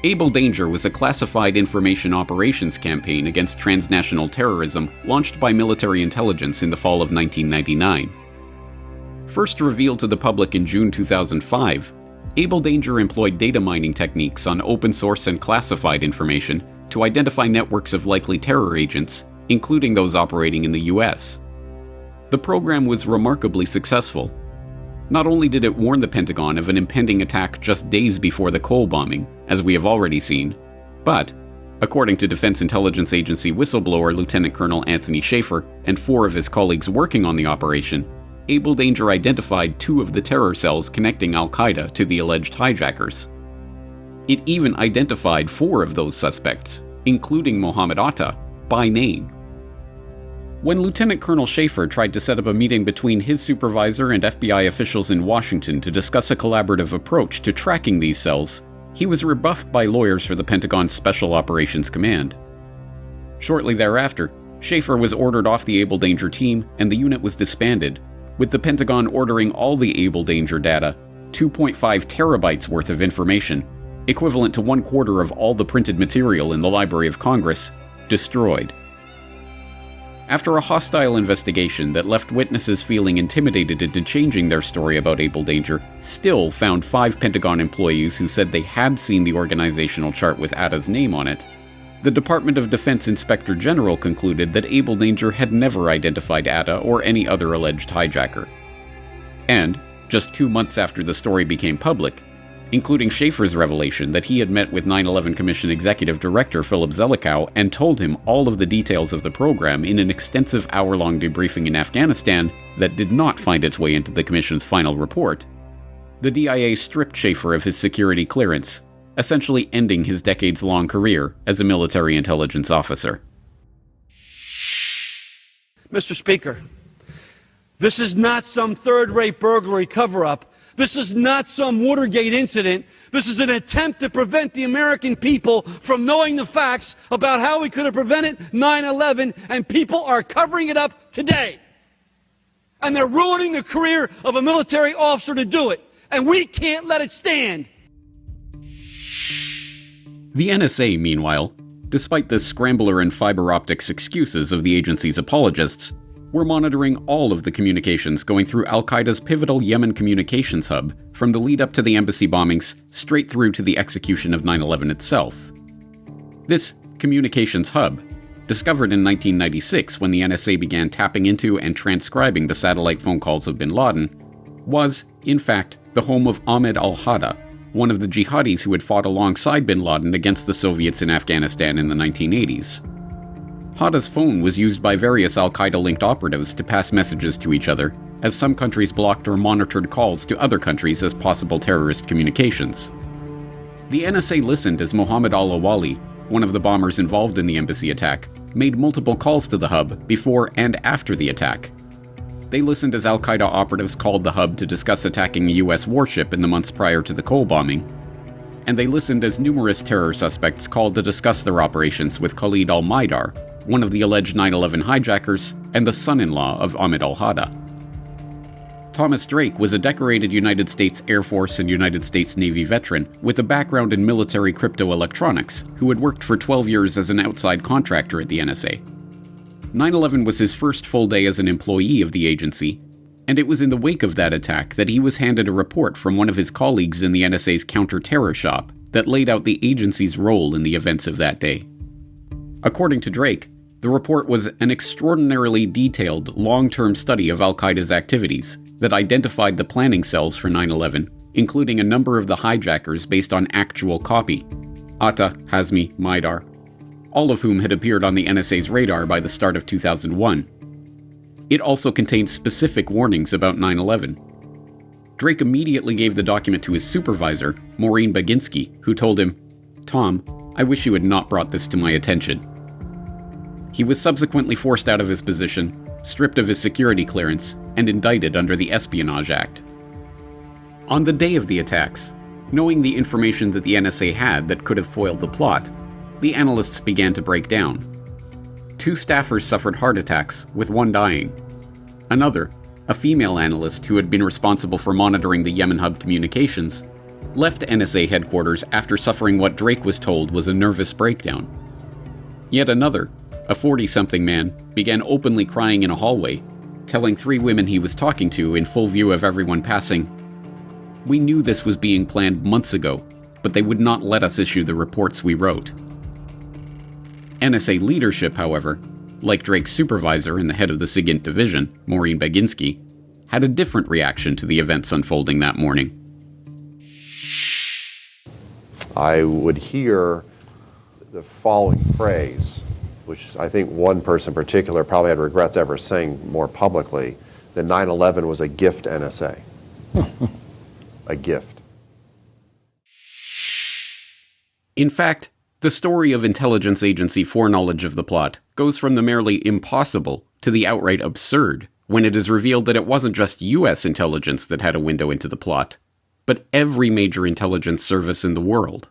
Able Danger was a classified information operations campaign against transnational terrorism launched by military intelligence in the fall of 1999. First revealed to the public in June 2005, Able Danger employed data mining techniques on open source and classified information to identify networks of likely terror agents, including those operating in the US. The program was remarkably successful. Not only did it warn the Pentagon of an impending attack just days before the Cole bombing, as we have already seen, but, according to Defense Intelligence Agency whistleblower Lieutenant Colonel Anthony Schaefer and 4 of his colleagues working on the operation, Able Danger identified 2 of the terror cells connecting Al-Qaeda to the alleged hijackers. It even identified 4 of those suspects, including Mohammed Atta, by name. When Lieutenant Colonel Schaefer tried to set up a meeting between his supervisor and FBI officials in Washington to discuss a collaborative approach to tracking these cells, he was rebuffed by lawyers for the Pentagon's Special Operations Command. Shortly thereafter, Schaefer was ordered off the Able Danger team and the unit was disbanded, with the Pentagon ordering all the Able Danger data, 2.5 terabytes worth of information, equivalent to 1/4 of all the printed material in the Library of Congress, destroyed. After a hostile investigation that left witnesses feeling intimidated into changing their story about Able Danger, still found 5 Pentagon employees who said they had seen the organizational chart with Atta's name on it, the Department of Defense Inspector General concluded that Able Danger had never identified Atta or any other alleged hijacker. And, just 2 months after the story became public, including Schaefer's revelation that he had met with 9/11 Commission Executive Director Philip Zelikow and told him all of the details of the program in an extensive hour-long debriefing in Afghanistan that did not find its way into the Commission's final report, the DIA stripped Schaefer of his security clearance, essentially ending his decades-long career as a military intelligence officer. Mr. Speaker, this is not some third-rate burglary cover-up. This is not some Watergate incident. This is an attempt to prevent the American people from knowing the facts about how we could have prevented 9/11, and people are covering it up today. And they're ruining the career of a military officer to do it. And we can't let it stand. The NSA, meanwhile, despite the scrambler and fiber optics excuses of the agency's apologists, were monitoring all of the communications going through Al-Qaeda's pivotal Yemen communications hub from the lead-up to the embassy bombings straight through to the execution of 9/11 itself. This communications hub, discovered in 1996 when the NSA began tapping into and transcribing the satellite phone calls of bin Laden, was, in fact, the home of Ahmed al-Hada, one of the jihadis who had fought alongside bin Laden against the Soviets in Afghanistan in the 1980s. Hada's phone was used by various Al-Qaeda-linked operatives to pass messages to each other, as some countries blocked or monitored calls to other countries as possible terrorist communications. The NSA listened as Mohammed al-Awali, one of the bombers involved in the embassy attack, made multiple calls to the hub before and after the attack. They listened as Al-Qaeda operatives called the hub to discuss attacking a US warship in the months prior to the Cole bombing. And they listened as numerous terror suspects called to discuss their operations with Khalid al-Maidar, one of the alleged 9/11 hijackers and the son-in-law of Ahmed al-Hada. Thomas Drake was a decorated United States Air Force and United States Navy veteran with a background in military cryptoelectronics who had worked for 12 years as an outside contractor at the NSA. 9/11 was his first full day as an employee of the agency, and it was in the wake of that attack that he was handed a report from one of his colleagues in the NSA's counter-terror shop that laid out the agency's role in the events of that day. According to Drake, the report was an extraordinarily detailed, long-term study of Al-Qaeda's activities that identified the planning cells for 9/11, including a number of the hijackers based on actual copy, Atta, Hazmi, Maidar, all of whom had appeared on the NSA's radar by the start of 2001. It also contained specific warnings about 9/11. Drake immediately gave the document to his supervisor, Maureen Baginski, who told him, "Tom, I wish you had not brought this to my attention." He was subsequently forced out of his position, stripped of his security clearance, and indicted under the Espionage Act. On the day of the attacks, knowing the information that the NSA had that could have foiled the plot, the analysts began to break down. 2 staffers suffered heart attacks, with one dying. Another, a female analyst who had been responsible for monitoring the Yemen hub communications, left NSA headquarters after suffering what Drake was told was a nervous breakdown. Yet another, a 40-something man, began openly crying in a hallway, telling 3 women he was talking to in full view of everyone passing, "We knew this was being planned months ago, but they would not let us issue the reports we wrote." NSA leadership, however, like Drake's supervisor and the head of the SIGINT division, Maureen Baginski, had a different reaction to the events unfolding that morning. I would hear the following phrase, which I think one person in particular probably had regrets ever saying more publicly, that 9/11 was a gift to NSA. A gift. In fact, the story of intelligence agency foreknowledge of the plot goes from the merely impossible to the outright absurd when it is revealed that it wasn't just US intelligence that had a window into the plot, but every major intelligence service in the world.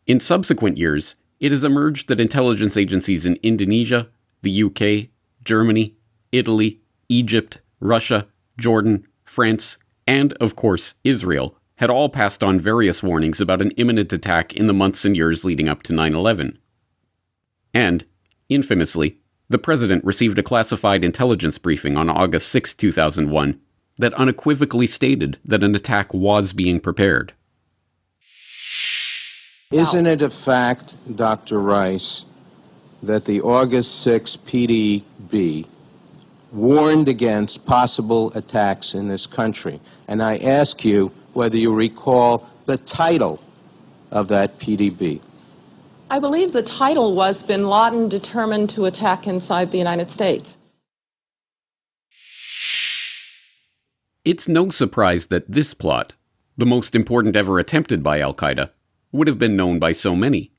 In subsequent years, it has emerged that intelligence agencies in Indonesia, the UK, Germany, Italy, Egypt, Russia, Jordan, France, and, of course, Israel, had all passed on various warnings about an imminent attack in the months and years leading up to 9/11. And, infamously, the president received a classified intelligence briefing on August 6, 2001, that unequivocally stated that an attack was being prepared. Isn't it a fact, Dr. Rice, that the August 6 PDB warned against possible attacks in this country? And I ask you whether you recall the title of that PDB. I believe the title was Bin Laden Determined to Attack Inside the United States. It's no surprise that this plot, the most important ever attempted by al-Qaeda, would have been known by so many.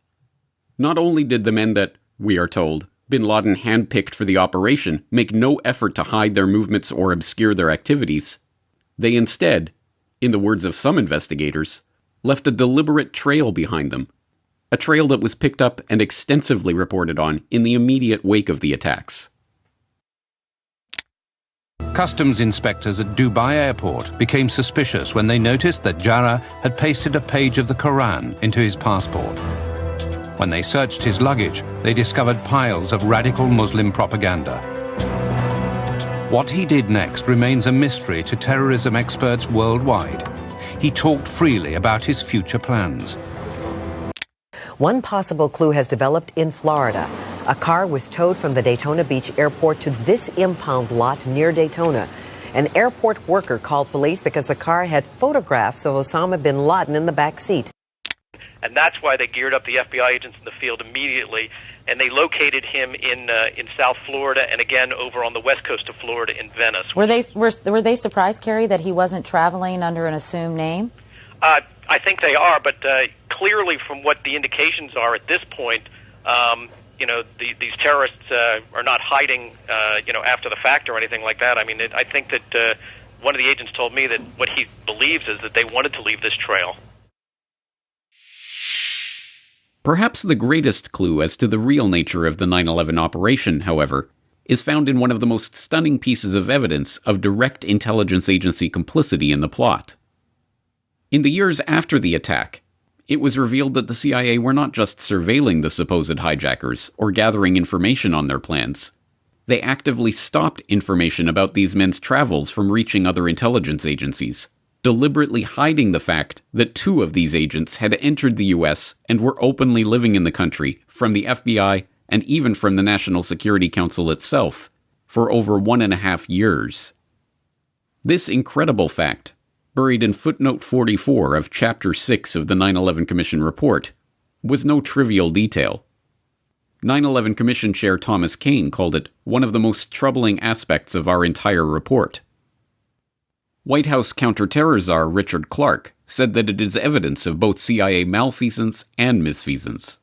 Not only did the men that, we are told, Bin Laden handpicked for the operation make no effort to hide their movements or obscure their activities, they instead, in the words of some investigators, left a deliberate trail behind them, a trail that was picked up and extensively reported on in the immediate wake of the attacks. Customs inspectors at Dubai airport became suspicious when they noticed that Jarrah had pasted a page of the Quran into his passport. When they searched his luggage, they discovered piles of radical Muslim propaganda. What he did next remains a mystery to terrorism experts worldwide. He talked freely about his future plans. One possible clue has developed in Florida. A car was towed from the Daytona Beach airport to this impound lot near Daytona. An airport worker called police because the car had photographs of Osama bin Laden in the back seat. And that's why they geared up the FBI agents in the field immediately, and they located him in South Florida and again over on the west coast of Florida in Venice. Were they surprised, Kerry, that he wasn't traveling under an assumed name? I think they are, but clearly from what the indications are at this point, these terrorists are not hiding, after the fact or anything like that. I mean, I think that one of the agents told me that what he believes is that they wanted to leave this trail. Perhaps the greatest clue as to the real nature of the 9/11 operation, however, is found in one of the most stunning pieces of evidence of direct intelligence agency complicity in the plot. In the years after the attack, it was revealed that the CIA were not just surveilling the supposed hijackers or gathering information on their plans. They actively stopped information about these men's travels from reaching other intelligence agencies, deliberately hiding the fact that 2 of these agents had entered the US and were openly living in the country from the FBI and even from the National Security Council itself for over 1.5 years. This incredible fact, buried in footnote 44 of Chapter 6 of the 9/11 Commission report, was no trivial detail. 9/11 Commission Chair Thomas Kane called it one of the most troubling aspects of our entire report. White House counterterror czar Richard Clarke said that it is evidence of both CIA malfeasance and misfeasance.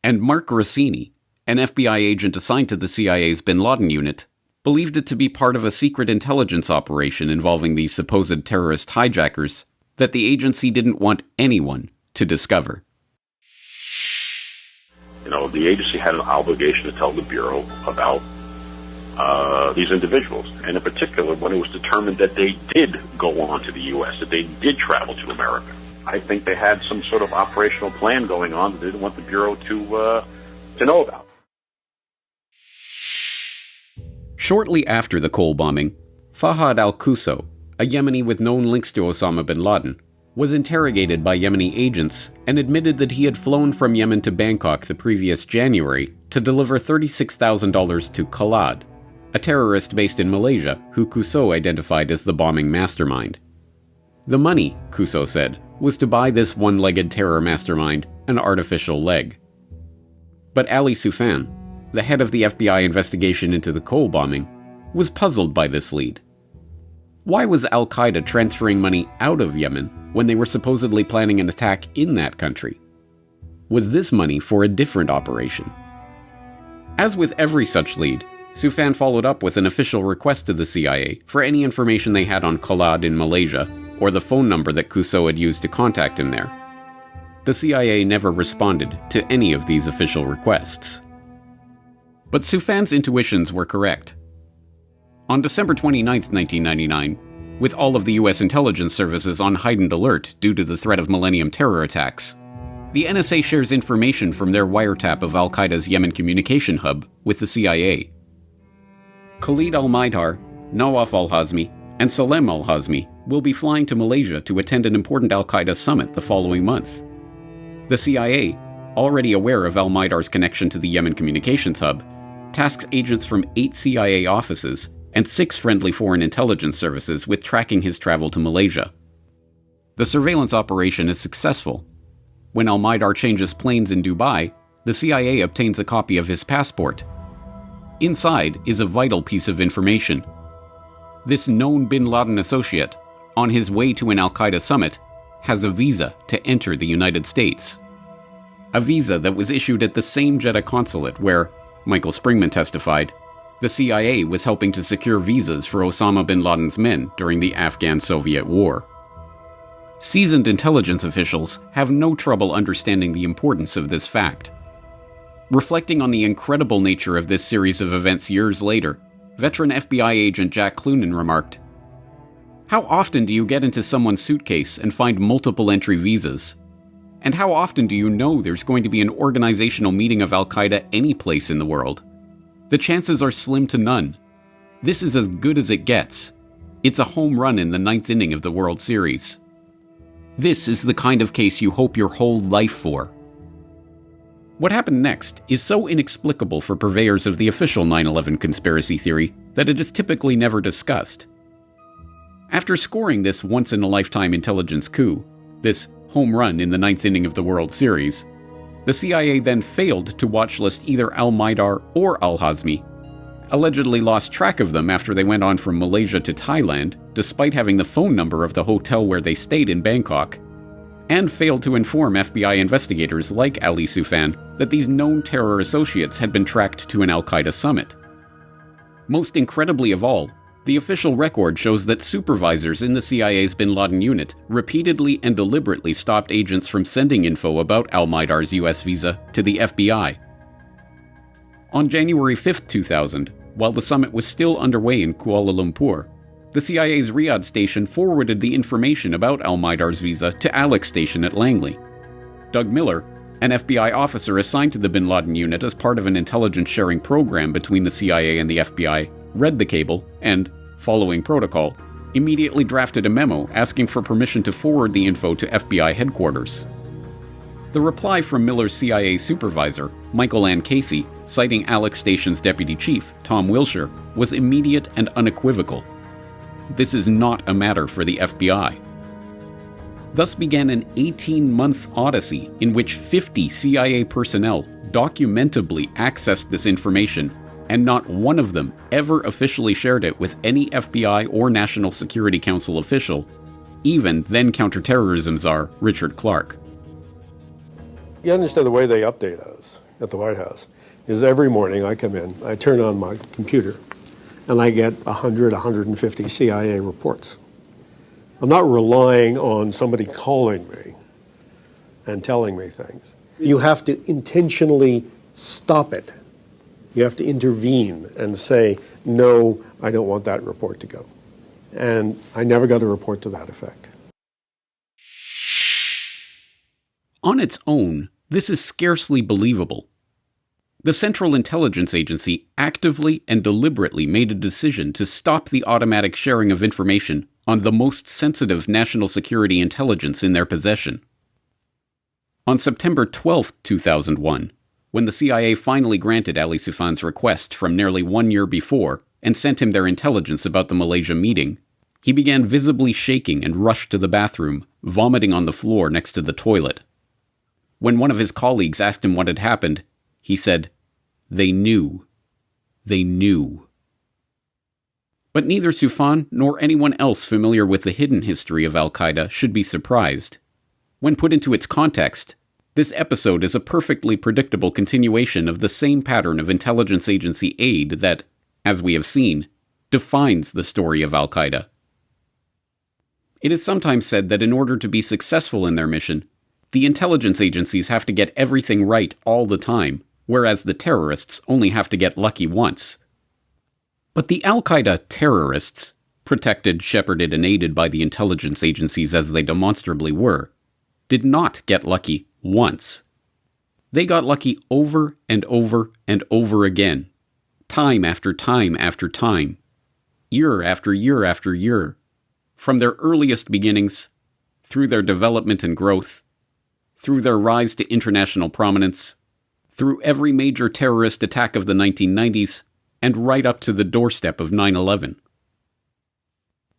And Mark Rossini, an FBI agent assigned to the CIA's bin Laden unit, believed it to be part of a secret intelligence operation involving these supposed terrorist hijackers that the agency didn't want anyone to discover. The agency had an obligation to tell the Bureau about these individuals, and in particular when it was determined that they did go on to the U.S., that they did travel to America. I think they had some sort of operational plan going on that they didn't want the Bureau to know about. Shortly after the Cole bombing, Fahad al-Qusso, a Yemeni with known links to Osama bin Laden, was interrogated by Yemeni agents and admitted that he had flown from Yemen to Bangkok the previous January to deliver $36,000 to Khalad, a terrorist based in Malaysia who Qusso identified as the bombing mastermind. The money, Qusso said, was to buy this one-legged terror mastermind an artificial leg. But Ali Soufan, the head of the FBI investigation into the Cole bombing, was puzzled by this lead. Why was al-Qaeda transferring money out of Yemen when they were supposedly planning an attack in that country? Was this money for a different operation? As with every such lead, Soufan followed up with an official request to the CIA for any information they had on Khalad in Malaysia or the phone number that Qusso had used to contact him there. The CIA never responded to any of these official requests. But Soufan's intuitions were correct. On December 29, 1999, with all of the U.S. intelligence services on heightened alert due to the threat of Millennium terror attacks, the NSA shares information from their wiretap of al-Qaeda's Yemen communication hub with the CIA. Khalid al-Maidar, Nawaf al-Hazmi, and Salem al-Hazmi will be flying to Malaysia to attend an important al-Qaeda summit the following month. The CIA, already aware of al-Maidar's connection to the Yemen communications hub, tasks agents from 8 CIA offices and 6 friendly foreign intelligence services with tracking his travel to Malaysia. The surveillance operation is successful. When al-Maidar changes planes in Dubai, the CIA obtains a copy of his passport. Inside is a vital piece of information. This known bin Laden associate, on his way to an al-Qaeda summit, has a visa to enter the United States. A visa that was issued at the same Jeddah consulate where, Michael Springman testified, the CIA was helping to secure visas for Osama bin Laden's men during the Afghan-Soviet War. Seasoned intelligence officials have no trouble understanding the importance of this fact. Reflecting on the incredible nature of this series of events years later, veteran FBI agent Jack Clunan remarked, "How often do you get into someone's suitcase and find multiple entry visas? And how often do you know there's going to be an organizational meeting of al-Qaeda any place in the world? The chances are slim to none. This is as good as it gets. It's a home run in the 9th inning of the World Series. This is the kind of case you hope your whole life for." What happened next is so inexplicable for purveyors of the official 9/11 conspiracy theory that it is typically never discussed. After scoring this once-in-a-lifetime intelligence coup, this home run in the 9th inning of the World Series, the CIA then failed to watchlist either al-Maidar or al-Hazmi, allegedly lost track of them after they went on from Malaysia to Thailand, despite having the phone number of the hotel where they stayed in Bangkok, and failed to inform FBI investigators like Ali Soufan that these known terror associates had been tracked to an al-Qaeda summit. Most incredibly of all, the official record shows that supervisors in the CIA's bin Laden unit repeatedly and deliberately stopped agents from sending info about al-Maidar's US visa to the FBI. On January 5, 2000, while the summit was still underway in Kuala Lumpur, the CIA's Riyadh station forwarded the information about al-Maidar's visa to Alex Station at Langley. Doug Miller, an FBI officer assigned to the bin Laden unit as part of an intelligence sharing program between the CIA and the FBI, read the cable and, following protocol, immediately drafted a memo asking for permission to forward the info to FBI headquarters. The reply from Miller's CIA supervisor, Michael Ann Casey, citing Alex Station's deputy chief, Tom Wilshire, was immediate and unequivocal. This is not a matter for the FBI. Thus began an 18-month odyssey in which 50 CIA personnel documentably accessed this information, and not one of them ever officially shared it with any FBI or National Security Council official, even then counterterrorism czar Richard Clarke. You understand the way they update us at the White House is every morning I come in, I turn on my computer, and I get 100, 150 CIA reports. I'm not relying on somebody calling me and telling me things. You have to intentionally stop it. You have to intervene and say, no, I don't want that report to go. And I never got a report to that effect. On its own, this is scarcely believable. The Central Intelligence Agency actively and deliberately made a decision to stop the automatic sharing of information on the most sensitive national security intelligence in their possession. On September 12, 2001, when the CIA finally granted Ali Soufan's request from nearly 1 year before and sent him their intelligence about the Malaysia meeting, he began visibly shaking and rushed to the bathroom, vomiting on the floor next to the toilet. When one of his colleagues asked him what had happened, he said, "They knew. They knew." But neither Soufan nor anyone else familiar with the hidden history of al-Qaeda should be surprised. When put into its context, this episode is a perfectly predictable continuation of the same pattern of intelligence agency aid that, as we have seen, defines the story of al-Qaeda. It is sometimes said that in order to be successful in their mission, the intelligence agencies have to get everything right all the time, whereas the terrorists only have to get lucky once. But the al-Qaeda terrorists, protected, shepherded, and aided by the intelligence agencies as they demonstrably were, did not get lucky once. They got lucky over and over and over again, time after time after time, year after year after year, from their earliest beginnings, through their development and growth, through their rise to international prominence, through every major terrorist attack of the 1990s, and right up to the doorstep of 9/11.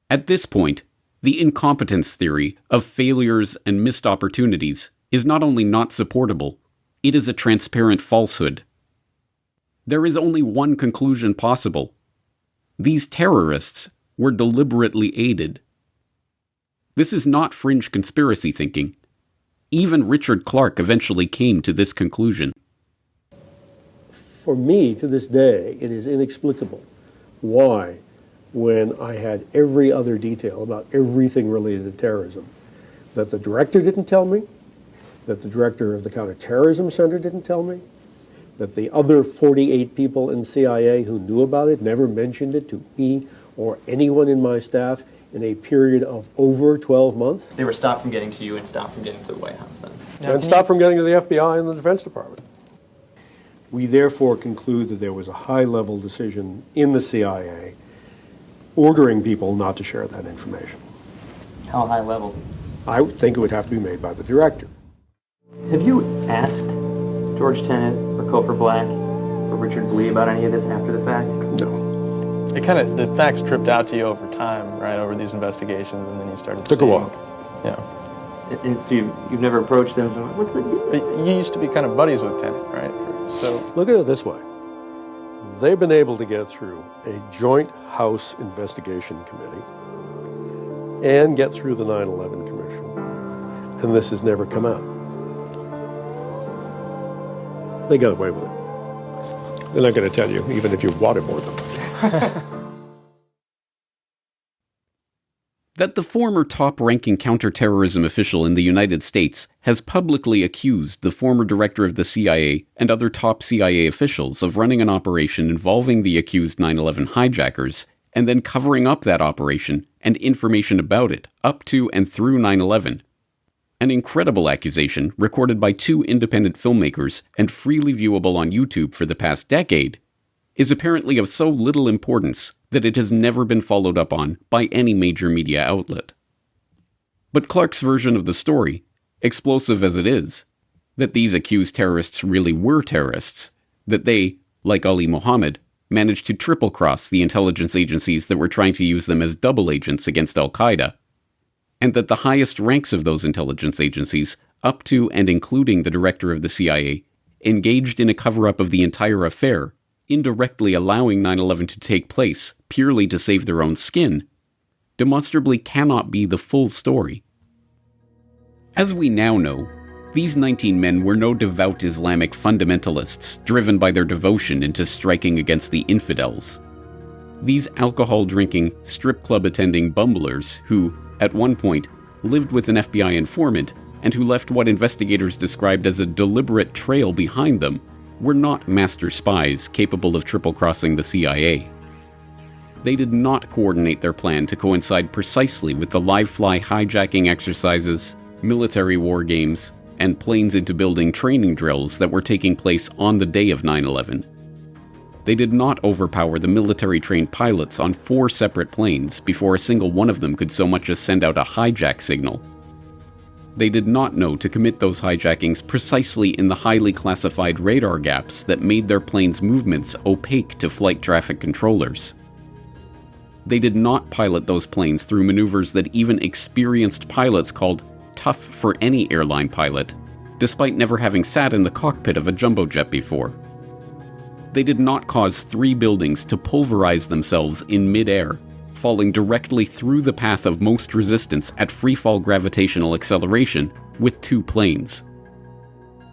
At this point, the incompetence theory of failures and missed opportunities is not only not supportable, it is a transparent falsehood. There is only one conclusion possible. These terrorists were deliberately aided. This is not fringe conspiracy thinking. Even Richard Clarke eventually came to this conclusion. For me, to this day, it is inexplicable why, when I had every other detail about everything related to terrorism, that the director didn't tell me, that the director of the Counterterrorism Center didn't tell me, that the other 48 people in CIA who knew about it never mentioned it to me or anyone in my staff in a period of over 12 months. They were stopped from getting to you and stopped from getting to the White House then? And stopped from getting to the FBI and the Defense Department. We therefore conclude that there was a high-level decision in the CIA ordering people not to share that information. How high level? I would think it would have to be made by the director. Have you asked George Tenet or Cofer Black or Richard Blee about any of this after the fact? No. The facts tripped out to you over time, right, over these investigations, and then you started Took a while. Yeah. And so you've never approached them, so what's the deal? But you used to be kind of buddies with Tenet, right? So look at it this way. They've been able to get through a joint House investigation committee and get through the 9/11 Commission, and this has never come out. They got away with it. They're not going to tell you, even if you waterboard them. That the former top-ranking counterterrorism official in the United States has publicly accused the former director of the CIA and other top CIA officials of running an operation involving the accused 9/11 hijackers, and then covering up that operation and information about it up to and through 9/11. An incredible accusation recorded by 2 independent filmmakers and freely viewable on YouTube for the past decade, is apparently of so little importance that it has never been followed up on by any major media outlet. But Clarke's version of the story, explosive as it is, that these accused terrorists really were terrorists, that they, like Ali Mohammed, managed to triple-cross the intelligence agencies that were trying to use them as double agents against al-Qaeda, and that the highest ranks of those intelligence agencies, up to and including the director of the CIA, engaged in a cover-up of the entire affair, indirectly allowing 9/11 to take place purely to save their own skin, demonstrably cannot be the full story. As we now know, these 19 men were no devout Islamic fundamentalists driven by their devotion into striking against the infidels. These alcohol-drinking, strip club-attending bumblers who, at one point, lived with an FBI informant and who left what investigators described as a deliberate trail behind them, were not master spies capable of triple-crossing the CIA. They did not coordinate their plan to coincide precisely with the live-fly hijacking exercises, military war games, and planes-into-building training drills that were taking place on the day of 9/11. They did not overpower the military-trained pilots on 4 separate planes before a single one of them could so much as send out a hijack signal. They did not know to commit those hijackings precisely in the highly classified radar gaps that made their planes' movements opaque to flight traffic controllers. They did not pilot those planes through maneuvers that even experienced pilots called tough for any airline pilot, despite never having sat in the cockpit of a jumbo jet before. They did not cause 3 buildings to pulverize themselves in mid-air, falling directly through the path of most resistance at freefall gravitational acceleration with 2 planes.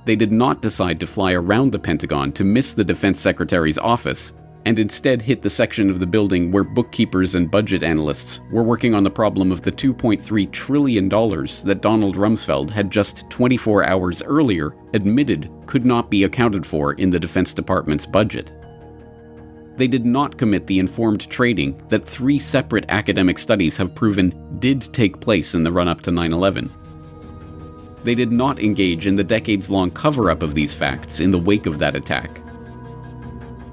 They did not decide to fly around the Pentagon to miss the Defense Secretary's office, and instead hit the section of the building where bookkeepers and budget analysts were working on the problem of the $2.3 trillion that Donald Rumsfeld had just 24 hours earlier admitted could not be accounted for in the Defense Department's budget. They did not commit the informed trading that 3 separate academic studies have proven did take place in the run-up to 9/11. They did not engage in the decades-long cover-up of these facts in the wake of that attack.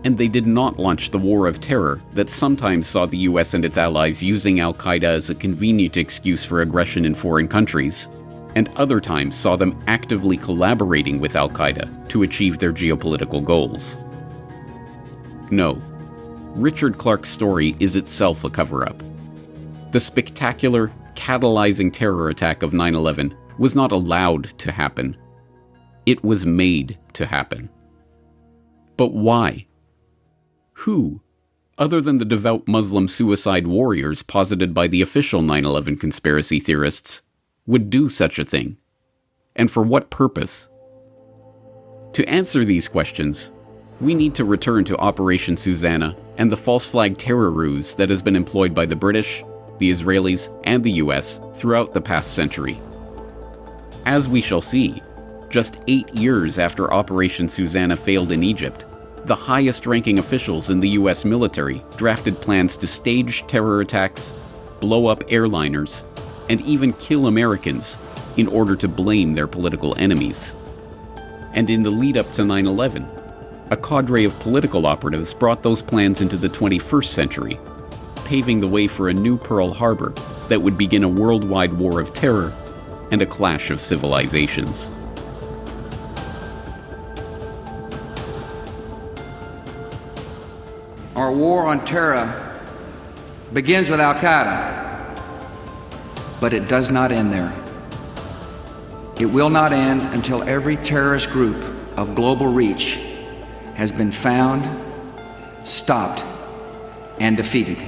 And they did not launch the war of terror that sometimes saw the US and its allies using Al-Qaeda as a convenient excuse for aggression in foreign countries, and other times saw them actively collaborating with Al-Qaeda to achieve their geopolitical goals. No, Richard Clarke's story is itself a cover-up. The spectacular, catalyzing terror attack of 9/11 was not allowed to happen. It was made to happen. But why? Who, other than the devout Muslim suicide warriors posited by the official 9/11 conspiracy theorists, would do such a thing? And for what purpose? To answer these questions, we need to return to Operation Susanna and the false flag terror ruse that has been employed by the British, the Israelis, and the US throughout the past century. As we shall see, just 8 years after Operation Susanna failed in Egypt, the highest-ranking officials in the US military drafted plans to stage terror attacks, blow up airliners, and even kill Americans in order to blame their political enemies. And in the lead-up to 9/11, a cadre of political operatives brought those plans into the 21st century, paving the way for a new Pearl Harbor that would begin a worldwide war of terror and a clash of civilizations. Our war on terror begins with Al-Qaeda, but it does not end there. It will not end until every terrorist group of global reach has been found, stopped, and defeated.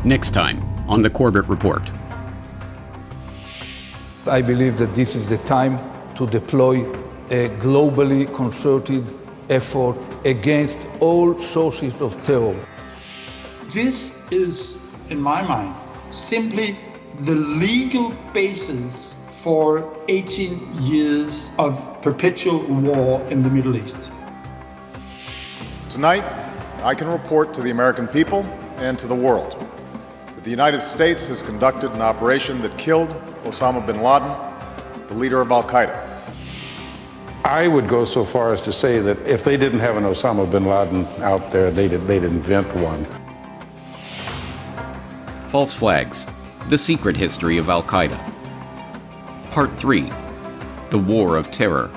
Next time on the Corbett Report. I believe that this is the time to deploy a globally concerted effort against all sources of terror. This is, in my mind, simply the legal basis for 18 years of perpetual war in the Middle East. Tonight, I can report to the American people and to the world that the United States has conducted an operation that killed Osama bin Laden, the leader of Al-Qaeda. I would go so far as to say that if they didn't have an Osama bin Laden out there, they'd invent one. False Flags: The Secret History of Al-Qaeda. Part 3: The War of Terror.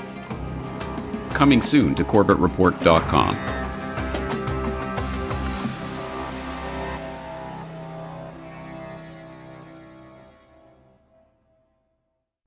Coming soon to CorbettReport.com.